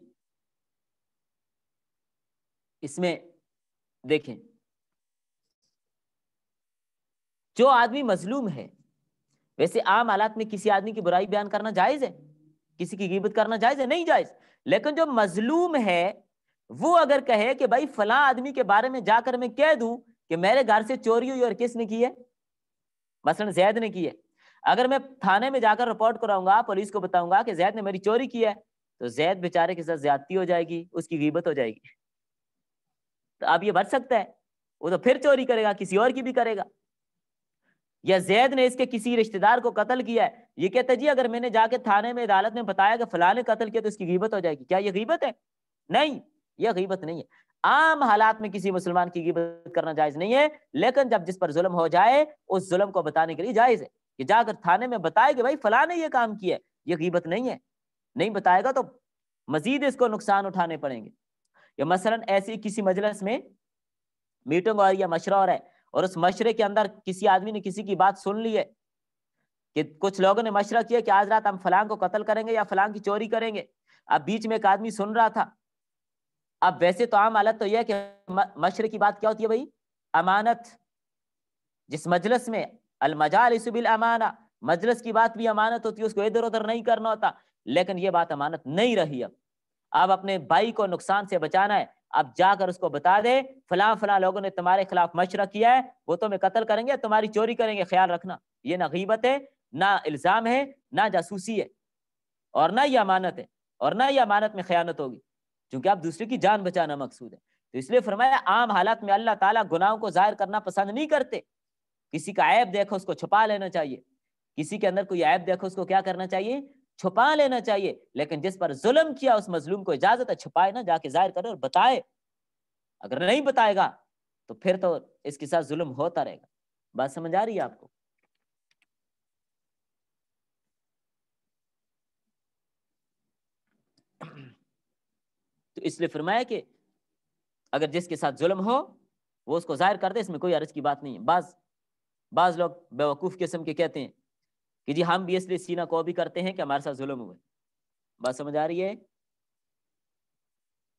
اس میں دیکھیں جو آدمی مظلوم ہے، ویسے عام حالات میں کسی آدمی کی برائی بیان کرنا جائز ہے، کسی کی غیبت کرنا جائز ہے؟ نہیں جائز. لیکن جو مظلوم ہے وہ اگر کہے کہ بھائی فلاں آدمی کے بارے میں جا کر میں کہہ دوں کہ میرے گھر سے چوری ہوئی اور کس نے کی ہے؟ مثلا زید نے کی ہے. اگر میں تھانے میں جا کر رپورٹ کراؤں گا، پولیس کو بتاؤں گا کہ زید نے میری چوری کی ہے، تو زید بیچارے کے ساتھ زیادتی ہو جائے گی، اس کی غیبت ہو جائے گی. تو اب یہ بچ سکتا ہے؟ وہ تو پھر چوری کرے گا، کسی اور کی بھی کرے گا. یا زید نے اس کے کسی رشتہ دار کو قتل کیا ہے، یہ کہتا ہے جی اگر میں نے جا کے تھانے میں عدالت میں بتایا کہ فلاں نے قتل کیا تو اس کی غیبت ہو جائے گی. کیا یہ غیبت ہے؟ نہیں، یہ غیبت نہیں ہے. عام حالات میں کسی مسلمان کی غیبت کرنا جائز نہیں ہے. لیکن جب جس پر ظلم ہو جائے اس ظلم کو بتانے کے لیے جائز ہے کہ جا کر تھانے میں بتائے کہ بھائی فلاں نے یہ کام کیا ہے. یہ غیبت نہیں ہے. نہیں بتائے گا تو مزید اس کو نقصان اٹھانے پڑیں گے. یا مثلا ایسی کسی مجلس میں میٹنگ اور یا مشورہ ہو رہا ہے اور اس مشورے کے اندر کسی آدمی نے کسی کی بات سن لی ہے کہ کچھ لوگوں نے مشورہ کیا کہ آج رات ہم فلاں کو قتل کریں گے یا فلاں کی چوری کریں گے. اب بیچ میں ایک آدمی سن رہا تھا. اب ویسے تو عام حالت تو یہ ہے کہ مشورے کی بات کیا ہوتی ہے بھائی؟ امانت. جس مجلس میں المجالس بالامانہ، مجلس کی بات بھی امانت ہوتی ہے، اس کو ادھر ادھر نہیں کرنا ہوتا. لیکن یہ بات امانت نہیں رہی. اب اپنے بھائی کو نقصان سے بچانا ہے، اب جا کر اس کو بتا دے فلاں فلاں لوگوں نے تمہارے خلاف مشورہ کیا ہے، وہ تمہیں قتل کریں گے، تمہاری چوری کریں گے، خیال رکھنا. یہ نہ غیبت ہے، نہ الزام ہے، نہ جاسوسی ہے، اور نہ یہ امانت ہے، اور نہ یہ امانت میں خیانت ہوگی، کیونکہ آپ دوسرے کی جان بچانا مقصود ہے. تو اس لیے فرمایا عام حالات میں اللہ تعالیٰ گناہوں کو ظاہر کرنا پسند نہیں کرتے. کسی کا عیب دیکھو اس کو چھپا لینا چاہیے، کسی کے اندر کوئی عیب دیکھو اس کو کیا کرنا چاہیے؟ چھپا لینا چاہیے. لیکن جس پر ظلم کیا اس مظلوم کو اجازت ہے چھپائے نہ، جا کے ظاہر کرے اور بتائے. اگر نہیں بتائے گا تو پھر تو اس کے ساتھ ظلم ہوتا رہے گا. بات سمجھ آ رہی ہے آپ کو؟ تو اس لیے فرمایا کہ اگر جس کے ساتھ ظلم ہو وہ اس کو ظاہر کر دے، اس میں کوئی حرج کی بات نہیں ہے۔ بعض لوگ بیوقوف قسم کے کہتے ہیں کہ جی ہم بھی اس لیے سینہ کو بھی کرتے ہیں کہ ہمارے ساتھ ظلم ہوئے۔ بات سمجھ آ رہی ہے؟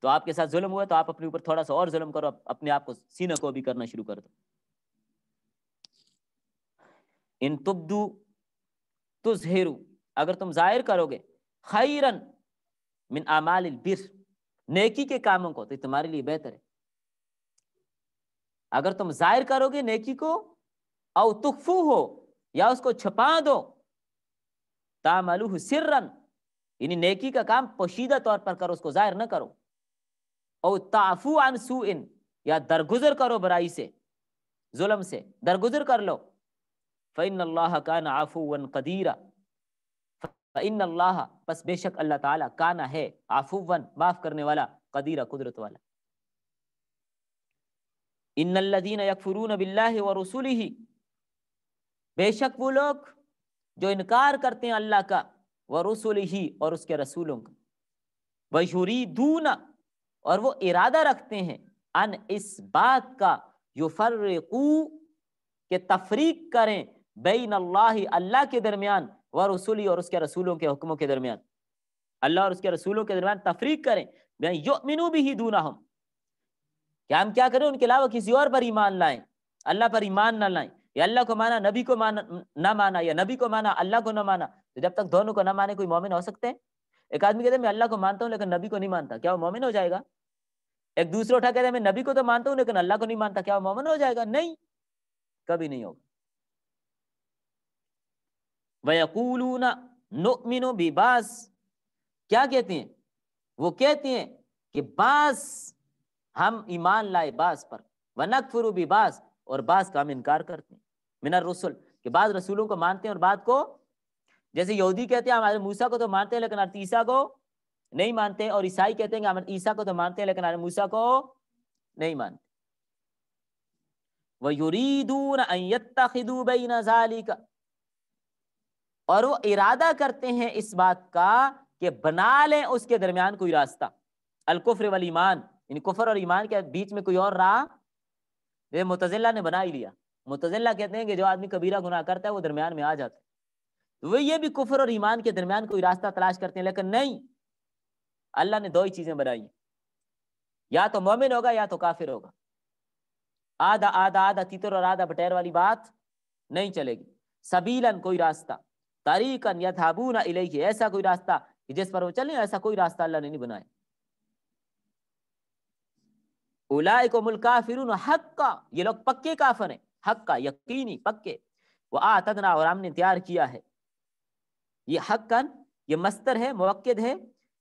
تو آپ کے ساتھ ظلم ہوا تو آپ اپنے اوپر تھوڑا سا اور ظلم کرو، اپنے آپ کو سینہ کو بھی کرنا شروع کر دو۔ ان تبدو تظہروا، اگر تم ظاہر کرو گے، خیرن من اعمال البر، نیکی کے کاموں کو، تو تمہارے لیے بہتر ہے۔ اگر تم ظاہر کرو گے نیکی کو، او تخفو ہو، یا اس کو چھپا دو، تعملوہ سرن، یعنی نیکی کا کام پوشیدہ طور پر کرو، اس کو ظاہر نہ کرو، او تعفو عن سوء، یا درگزر کرو برائی سے، ظلم سے درگزر کر لو، فإن اللہ کان عفوا قدیرا، فإن اللہ، پس بے شک اللہ تعالیٰ، کانا ہے، عفوا معاف کرنے والا، قدیرا قدرت والا۔ ان الذین یکفرون باللہ ورسلہ، بے شک وہ لوگ جو انکار کرتے ہیں اللہ کا، ورسلہ، اور اس کے رسولوں کا، ویریدون، اور وہ ارادہ رکھتے ہیں، ان اس بات کا، یفرقو، کہ تفریق کریں، بین اللہ، اللہ کے درمیان، ورسلہ، اور اس کے رسولوں کے حکموں کے درمیان، اللہ اور اس کے رسولوں کے درمیان تفریق کریں، یؤمنوا بہ دونہم، کہ ہم کیا کریں، ان کے علاوہ کسی اور پر ایمان لائیں، اللہ پر ایمان نہ لائیں، یا اللہ کو مانا نبی کو نہ مانا، یا نبی کو مانا اللہ کو نہ مانا۔ تو جب تک دونوں کو نہ مانے کوئی مومن ہو سکتے ہیں؟ ایک آدمی کہتے ہیں میں اللہ کو مانتا ہوں لیکن نبی کو نہیں مانتا، کیا وہ مومن ہو جائے گا؟ ایک دوسرا اٹھا کہتے ہیں میں نبی کو تو مانتا ہوں لیکن اللہ کو نہیں مانتا، کیا وہ مومن ہو جائے گا؟ نہیں، کبھی نہیں ہوگا۔ وَيَقُولُونَ نُؤْمِنُ بِبَعْضٍ، کیا کہتے ہیں؟ وہ کہتے ہیں کہ بعض ہم ایمان لائے بعض پر، وَنَكْفُرُ بِبَعْضٍ، اور بعض کا ہم انکار کرتے ہیں، من الرسل، کہ بعض رسولوں کو مانتے ہیں اور بعض کو، جیسے یہودی کہتے ہیں ہمارے موسیٰ کو تو مانتے ہیں لیکن حضرت عیسیٰ کو نہیں مانتے، اور عیسائی کہتے ہیں کہ ہم عیسیٰ کو تو مانتے ہیں لیکن حضرت موسیٰ کو نہیں مانتے۔ وَيُرِيدُونَ أَن يَتَّخِذُوا بَيْنَ ذَلِكَ، اور وہ ارادہ کرتے ہیں اس بات کا کہ بنا لیں اس کے درمیان کوئی راستہ، الکفر والایمان، یعنی کفر اور ایمان کے بیچ میں کوئی اور راہ، یہ معتزلہ نے بنا ہی لیا۔ معتزلہ کہتے ہیں کہ جو آدمی کبیرہ گناہ کرتا ہے وہ درمیان میں آ جاتا ہے، تو وہ یہ بھی کفر اور ایمان کے درمیان کوئی راستہ تلاش کرتے ہیں، لیکن نہیں، اللہ نے دو ہی چیزیں بنائی، یا تو مومن ہوگا یا تو کافر ہوگا، آدھا آدھا آدھا تیتر اور آدھا بٹیر والی بات نہیں چلے گی۔ سبیلاً، کوئی راستہ، طریقاً یذھبون الیہ، ایسا کوئی راستہ کہ جس پر وہ چلیں، ایسا کوئی راستہ اللہ نے نہیں بنایا۔ اولئکم الکافرون حقا، یہ لوگ پکے کافر ہیں، حقا یقینی پکے، وآتدنا، اور ہم نے تیار کیا ہے، یہ حقاً یہ مصدر ہے مؤکد ہے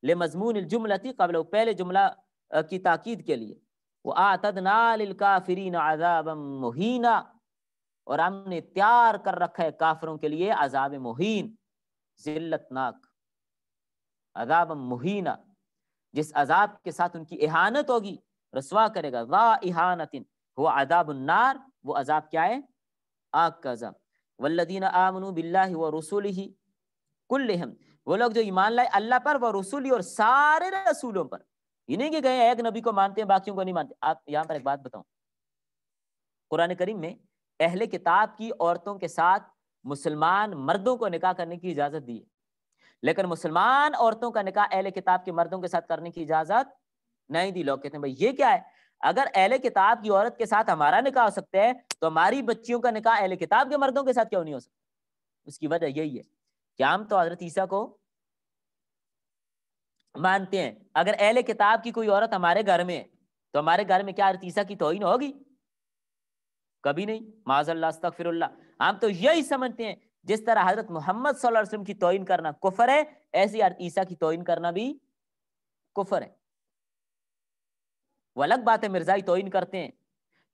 لمضمون الجملتی، قبل پہلے جملہ کی تاکید کے لیے، وآتدنا للکافرین عذابا مہینا، اور ہم نے تیار کر رکھا ہے کافروں کے لیے عذاب مہین، ذلت ناک، عذاب مہینا، جس عذاب کے ساتھ ان کی اہانت ہوگی، رسوا کرے گا، ذا اہانت هو عذاب النار، وہ عذاب کیا ہے؟ آگ کا عذاب۔ والذین آمنوا باللہ ورسولہ کلہم، وہ لوگ جو ایمان لائے اللہ پر، ورسولہ، اور سارے رسولوں پر، یہ نہیں کہ گئے ایک نبی کو مانتے ہیں باقیوں کو نہیں مانتے۔ آپ یہاں پر ایک بات بتاؤں، قرآن کریم میں اہل کتاب کی عورتوں کے ساتھ مسلمان مردوں کو نکاح کرنے کی اجازت دی ہے، لیکن مسلمان عورتوں کا نکاح اہل کتاب کے مردوں کے ساتھ کرنے کی اجازت نہیں دی۔ لوگ کہتے ہیں بھائی یہ کیا ہے، اگر اہل کتاب کی عورت کے ساتھ ہمارا نکاح ہو سکتا ہے تو ہماری بچیوں کا نکاح اہل کتاب کے مردوں کے ساتھ کیوں نہیں ہو سکتا؟ اس کی وجہ یہی ہے کہ ہم تو حضرت عیسیٰ کو مانتے ہیں، اگر اہل کتاب کی کوئی عورت ہمارے گھر میں ہے تو ہمارے گھر میں کیا حضرت عیسیٰ کی توہین ہوگی؟ کبھی نہیں، معاذ اللہ، استغفر اللہ۔ ہم تو یہی سمجھتے ہیں جس طرح حضرت محمد صلی اللہ علیہ وسلم کی توہین کرنا کفر ہے، ایسی حضرت عیسیٰ کی توہین کرنا بھی کفر ہے۔ وہ الگ بات ہے مرزائی توہین کرتے ہیں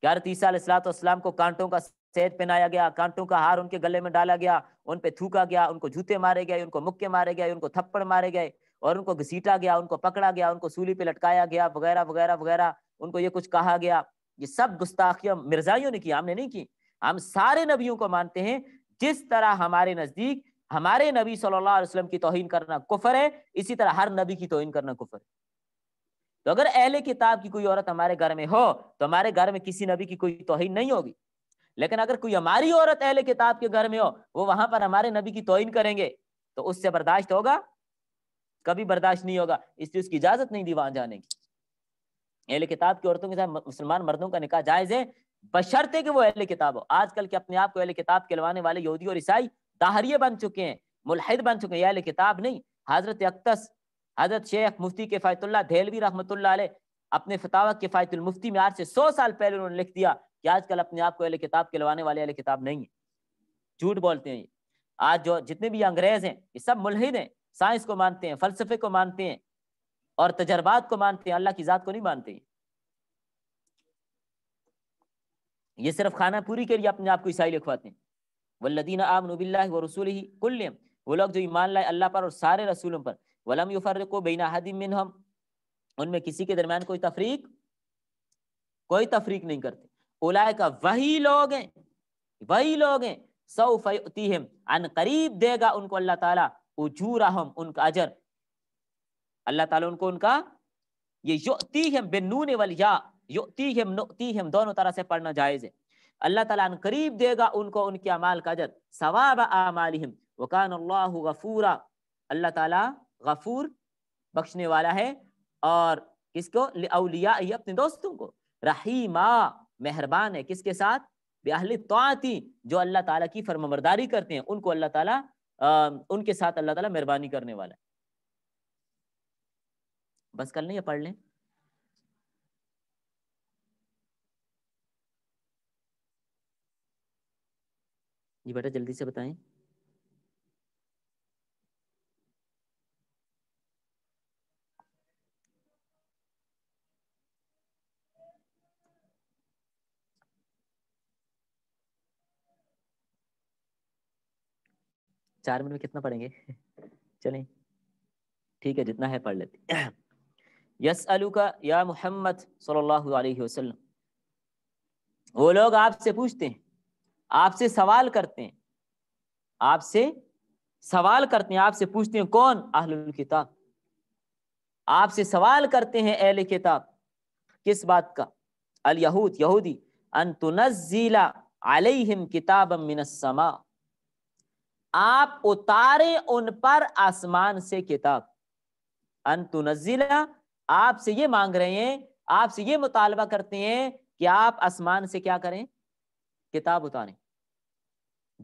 کہ حضرت عیسیٰ علیہ السلام کو کانٹوں کا سیٹ پہنایا گیا، کانٹوں کا ہار ان کے گلے میں ڈالا گیا، ان پہ تھوکا گیا، ان کو جوتے مارے گئے، ان کو مکے مارے گئے، ان کو تھپڑ مارے گئے، اور ان کو گھسیٹا گیا، ان کو پکڑا گیا، ان کو سولی پہ لٹکایا گیا، وغیرہ وغیرہ وغیرہ، ان کو یہ کچھ کہا گیا۔ یہ سب گستاخیاں مرزائیوں نے کی، ہم نے نہیں کی۔ ہم سارے نبیوں کو مانتے ہیں، جس طرح ہمارے نزدیک ہمارے نبی صلی اللہ علیہ وسلم کی توہین کرنا کفر ہے، اسی طرح ہر نبی کی توہین کرنا کفر ہے۔ تو اگر اہل کتاب کی کوئی عورت ہمارے گھر میں ہو تو ہمارے گھر میں کسی نبی کی کوئی توہین نہیں ہوگی، لیکن اگر کوئی ہماری عورت اہل کتاب کے گھر میں ہو، وہ وہاں پر ہمارے نبی کی توہین کریں گے تو اس سے برداشت ہوگا؟ کبھی برداشت نہیں ہوگا، اس لیے اس کی اجازت نہیں دی وہاں جانے کی۔ اہل کتاب کی عورتوں کے ساتھ مسلمان مردوں کا نکاح جائز ہے، بشرطے کہ وہ اہل کتاب ہو۔ آج کل کے اپنے آپ کو اہل کتاب کہلوانے والے یہودی اور عیسائی داہریے بن چکے ہیں، ملحد بن چکے ہیں، یہ اہل کتاب نہیں۔ حضرت اقدس حضرت شیخ مفتی کفایت اللہ دہلوی رحمۃ اللہ علیہ اپنے فتاوی کفایت المفتی میں آج سے 100 سال پہلے انہوں نے لکھ دیا کہ آج کل اپنے آپ کو اہل کتاب کہلوانے والے اہل کتاب نہیں ہیں، جھوٹ بولتے ہیں۔ آج جو جتنے بھی انگریز ہیں یہ سب ملحد ہیں، سائنس کو مانتے ہیں، فلسفے کو مانتے ہیں اور تجربات کو مانتے ہیں، اللہ کی ذات کو نہیں مانتے ہیں۔ یہ صرف خانہ پوری کے لیے اپنے آپ کو عیسائی لکھواتے ہیں۔ والذین آمنوا باللہ ورسولہ کلہم، وہ لوگ جو ایمان لائے اللہ پر اور سارے رسولوں پر، ولم یفرقوا بین احد منہم، ان میں کسی کے درمیان کوئی تفریق نہیں کرتے۔ اولئک وہی لوگ ہیں سوف یؤتیہم، عن قریب دے گا ان کو اللہ تعالیٰ اجورہم، ان کا اجر۔ اللہ تعالیٰ ان کو ان کا، یہ یؤتیہم بالنون والیاء، یؤتیہم نؤتیہم دونوں طرح سے پڑھنا جائز ہے۔ اللہ تعالیٰ ان قریب دے گا ان کو ان کے اعمال کا اجر، ثواب اعمالہم، وکان اللہ غفورا، اللہ تعالیٰ غفور بخشنے والا ہے، اور کس کو؟ اولیاء، اپنے دوستوں کو، رحیما مہربان ہے، کس کے ساتھ؟ باہل طاعتی، جو اللہ تعالیٰ کی فرمانبرداری کرتے ہیں ان کو اللہ تعالیٰ ان کے ساتھ اللہ تعالیٰ مہربانی کرنے والا ہے۔ بس کر لیں یا پڑھ لیں؟ جی بیٹا جلدی سے بتائیں۔ چار منٹ میں کتنا پڑھیں گے؟ چلیں ٹھیک ہے، جتنا ہے پڑھ لیتے۔ یسألک یا محمد صلی اللہ علیہ وسلم، وہ لوگ آپ سے پوچھتے ہیں، آپ سے سوال کرتے ہیں، آپ سے پوچھتے ہیں، کون؟ اہل الکتاب، آپ سے سوال کرتے ہیں اہل کتاب، کس بات کا؟ الیہود، یہودی، ان تنزل علیہم کتابا من السماء، آپ اتارے ان پر آسمان سے کتاب۔ ان تنزل، آپ سے یہ مانگ رہے ہیں، آپ سے یہ مطالبہ کرتے ہیں کہ آپ آسمان سے کیا کریں؟ کتاب اتاریں۔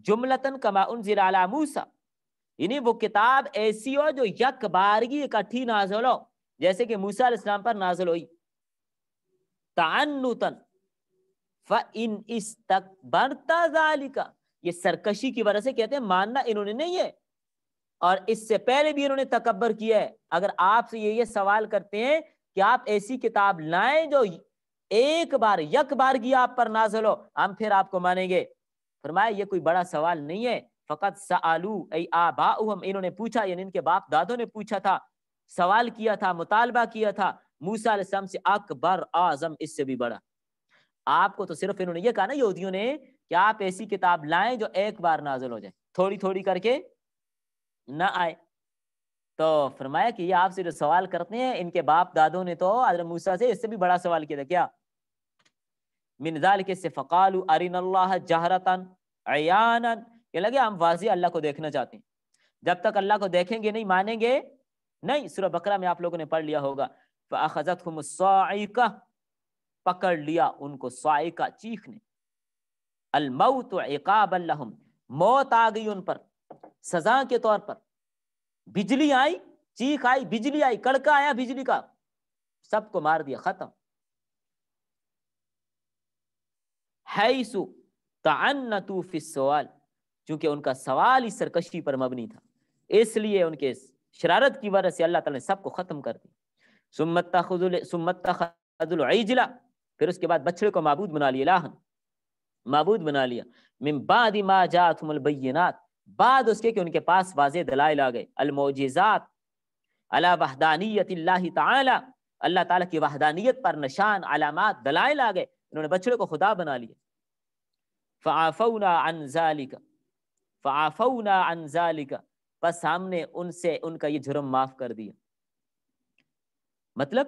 جملتاً کما انزل علی موسیٰ، یعنی وہ کتاب ایسی ہو جو یک بارگی اکٹھی نازل ہو، جیسے کہ موسیٰ علیہ السلام پر نازل ہوئی۔ تعنتاً فَإِنْ اسْتَكْبَرْتَ ذَلِكَ، یہ سرکشی کی وجہ سے کہتے ہیں، ماننا انہوں نے نہیں ہے، اور اس سے پہلے بھی انہوں نے تکبر کیا ہے۔ اگر آپ سے یہ سوال کرتے ہیں کہ آپ ایسی کتاب لائیں جو ایک بار یک بارگی آپ پر نازل ہو، ہم پھر آپ کو مانیں گے۔ فرمایا یہ کوئی بڑا سوال نہیں ہے، فقط سألو ای آباؤہم، انہوں نے پوچھا، یعنی ان کے باپ دادوں نے پوچھا تھا، سوال کیا تھا، مطالبہ کیا تھا موسیٰ علیہ السلام سے، اکبر، اعظم، اس سے بھی بڑا۔ آپ کو تو صرف انہوں نے یہ کہا نا یہودیوں نے کہ آپ ایسی کتاب لائیں جو ایک بار نازل ہو جائے، تھوڑی تھوڑی کر کے نہ آئے۔ تو فرمایا کہ یہ آپ سے جو سوال کرتے ہیں، ان کے باپ دادوں نے تو حضرت موسیٰ سے اس سے بھی بڑا سوال کیا تھا، کیا؟ من ذالک، سے فقالوا ارنا اللہ جہرتاً عیانا، کہ لگے ہم واضح اللہ کو دیکھنا چاہتے ہیں۔ جب تک اللہ کو دیکھیں گے نہیں مانیں گے نہیں۔ سورہ بقرہ میں آپ لوگوں نے پڑھ لیا ہوگا، فاخذتهم الصاعقہ، پکڑ لیا ان کو صاعقہ، چیخ نے، الموت عقابا لهم، موت آ گئی ان پر سزا کے طور پر۔ بجلی آئی، چیخ آئی، بجلی آئی، کڑکا آیا بجلی کا، سب کو مار دیا، ختم۔ حیث تعنتوا فی السؤال، چونکہ ان کا سوال اس سرکشی پر مبنی تھا، اس لیے ان کے شرارت کی وجہ سے اللہ تعالیٰ نے سب کو ختم کر دیا۔ ثم اتخذوا العجل، پھر اس کے بعد بچڑے کو معبود بنا لیا، الہن، معبود بنا لیا، من بعد ما جاءتهم البینات، بعد اس کے کہ ان کے پاس واضح دلائل آ گئے، المعجزات علی وحدانیت اللہ تعالی، اللہ تعالیٰ کی وحدانیت پر نشان، علامات، دلائل آ گئے، انہوں نے بچڑے کو خدا بنا لیا۔ فعافونا عن ذالک، فعافونا عن ذالک، بس ہم نے ان سے ان کا یہ جرم معاف کر دیا۔ مطلب